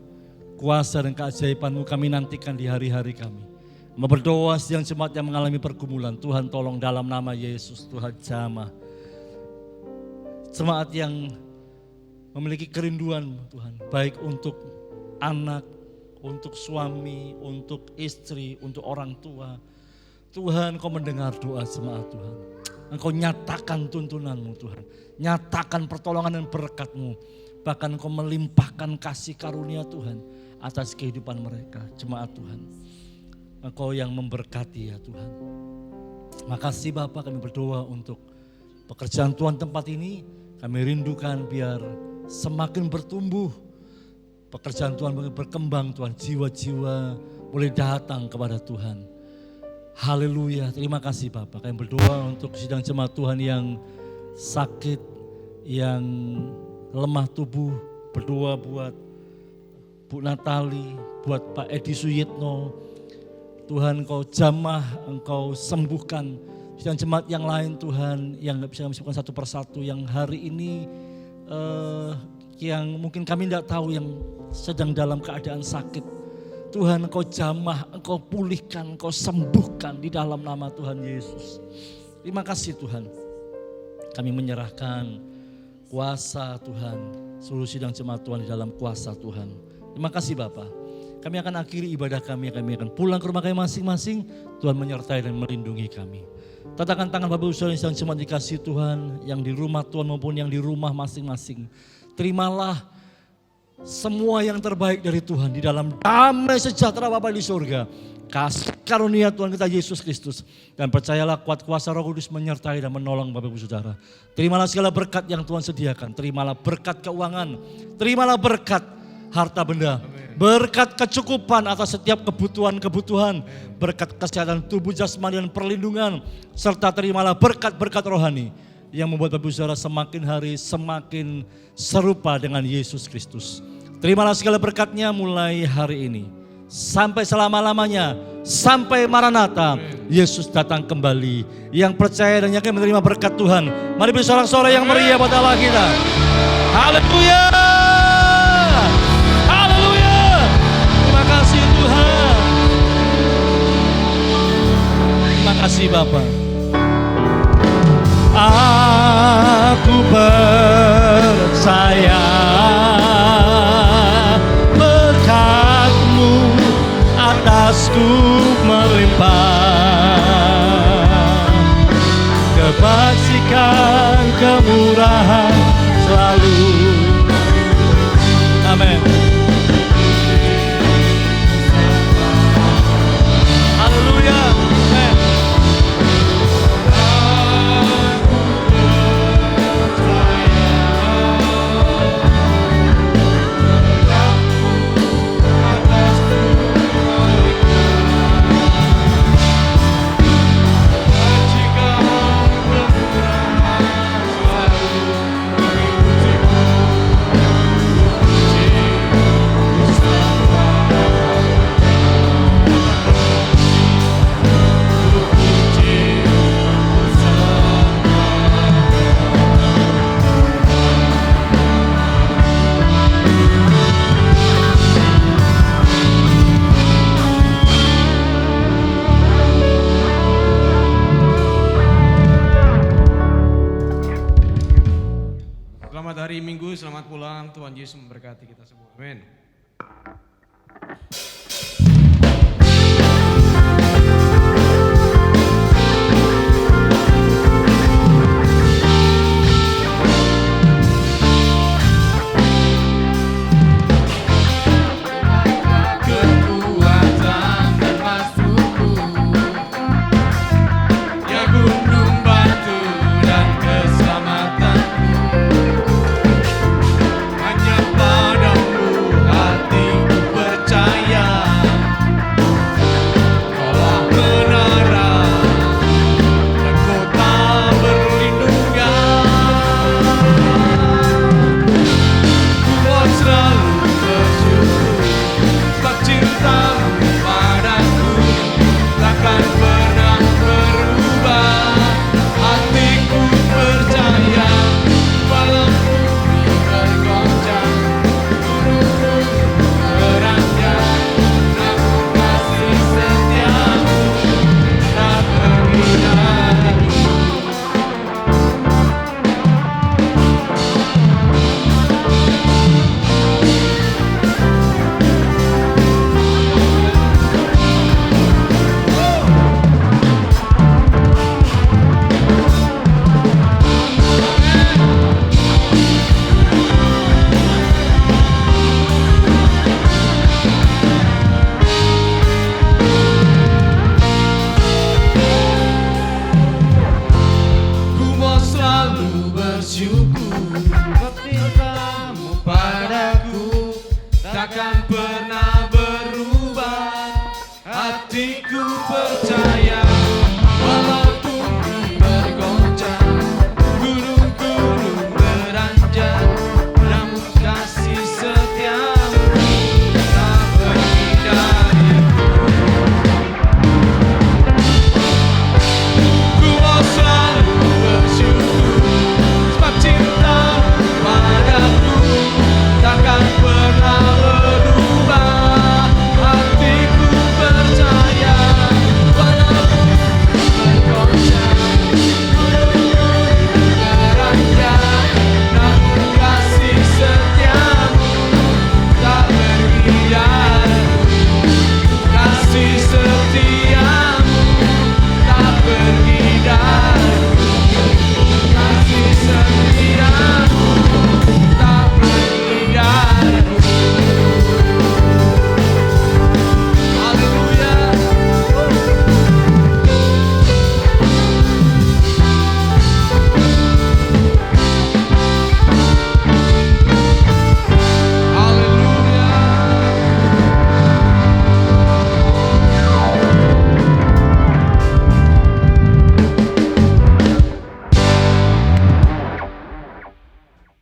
Kuasa dan keajaiban-Mu kami nantikan di hari-hari kami. Mau berdoa siang jemaat yang mengalami pergumulan. Tuhan tolong dalam nama Yesus, Tuhan jamah. Jemaat yang memiliki kerinduan Tuhan, baik untuk anak, untuk suami, untuk istri, untuk orang tua. Tuhan Kau mendengar doa jemaat Tuhan. Engkau nyatakan tuntunan-Mu Tuhan. Nyatakan pertolongan dan berkat-Mu. Bahkan Engkau melimpahkan kasih karunia Tuhan atas kehidupan mereka, jemaat Tuhan. Engkau yang memberkati ya Tuhan. Makasih Bapa, kami berdoa untuk pekerjaan Tuhan tempat ini. Kami rindukan biar semakin bertumbuh. Pekerjaan Tuhan berkembang Tuhan. Jiwa-jiwa boleh datang kepada Tuhan. Haleluya, terima kasih Bapak. Kami berdoa untuk sidang jemaat Tuhan yang sakit, yang lemah tubuh. Berdoa buat Bu Natali, buat Pak Edi Suyitno. Tuhan Engkau jamah, Engkau sembuhkan. Sidang jemaat yang lain Tuhan, yang gak bisa kami sebutkan satu persatu. Yang hari ini, yang mungkin kami tidak tahu, yang sedang dalam keadaan sakit. Tuhan Engkau jamah, Engkau pulihkan, Engkau sembuhkan di dalam nama Tuhan Yesus. Terima kasih Tuhan. Kami menyerahkan kuasa Tuhan, seluruh sidang jemaat Tuhan di dalam kuasa Tuhan. Terima kasih Bapak. Kami akan akhiri ibadah kami akan pulang ke rumah kami masing-masing. Tuhan menyertai dan melindungi kami. Tatakan tangan Bapak Ibu Saudara yang jemaat dikasih Tuhan, yang di rumah Tuhan maupun yang di rumah masing-masing. Terimalah semua yang terbaik dari Tuhan di dalam damai sejahtera Bapa di surga. Kasih karunia Tuhan kita Yesus Kristus. Dan percayalah kuat kuasa Roh Kudus menyertai dan menolong Bapak Ibu Saudara. Terimalah segala berkat yang Tuhan sediakan. Terimalah berkat keuangan. Terimalah berkat harta benda. Berkat kecukupan atas setiap kebutuhan-kebutuhan. Berkat kesehatan tubuh jasmani dan perlindungan. Serta terimalah berkat-berkat rohani yang membuat Bapak Ibu Saudara semakin hari semakin serupa dengan Yesus Kristus. Terimalah segala berkatnya mulai hari ini. Sampai selama-lamanya. Sampai Maranatha. Yesus datang kembali. Yang percaya dan yakin menerima berkat Tuhan. Mari bersorak-sorai yang meriah buat Allah kita. Haleluya. Haleluya. Terima kasih Tuhan. Terima kasih Bapak. Aku percaya berkat-Mu atasku melimpah, kebajikan kemurahan selalu. Amin. Haleluya. Amin. Selamat hari Minggu, selamat pulang. Tuhan Yesus memberkati kita semua. Amin. Hanya padamu hatiku percaya. Tuhan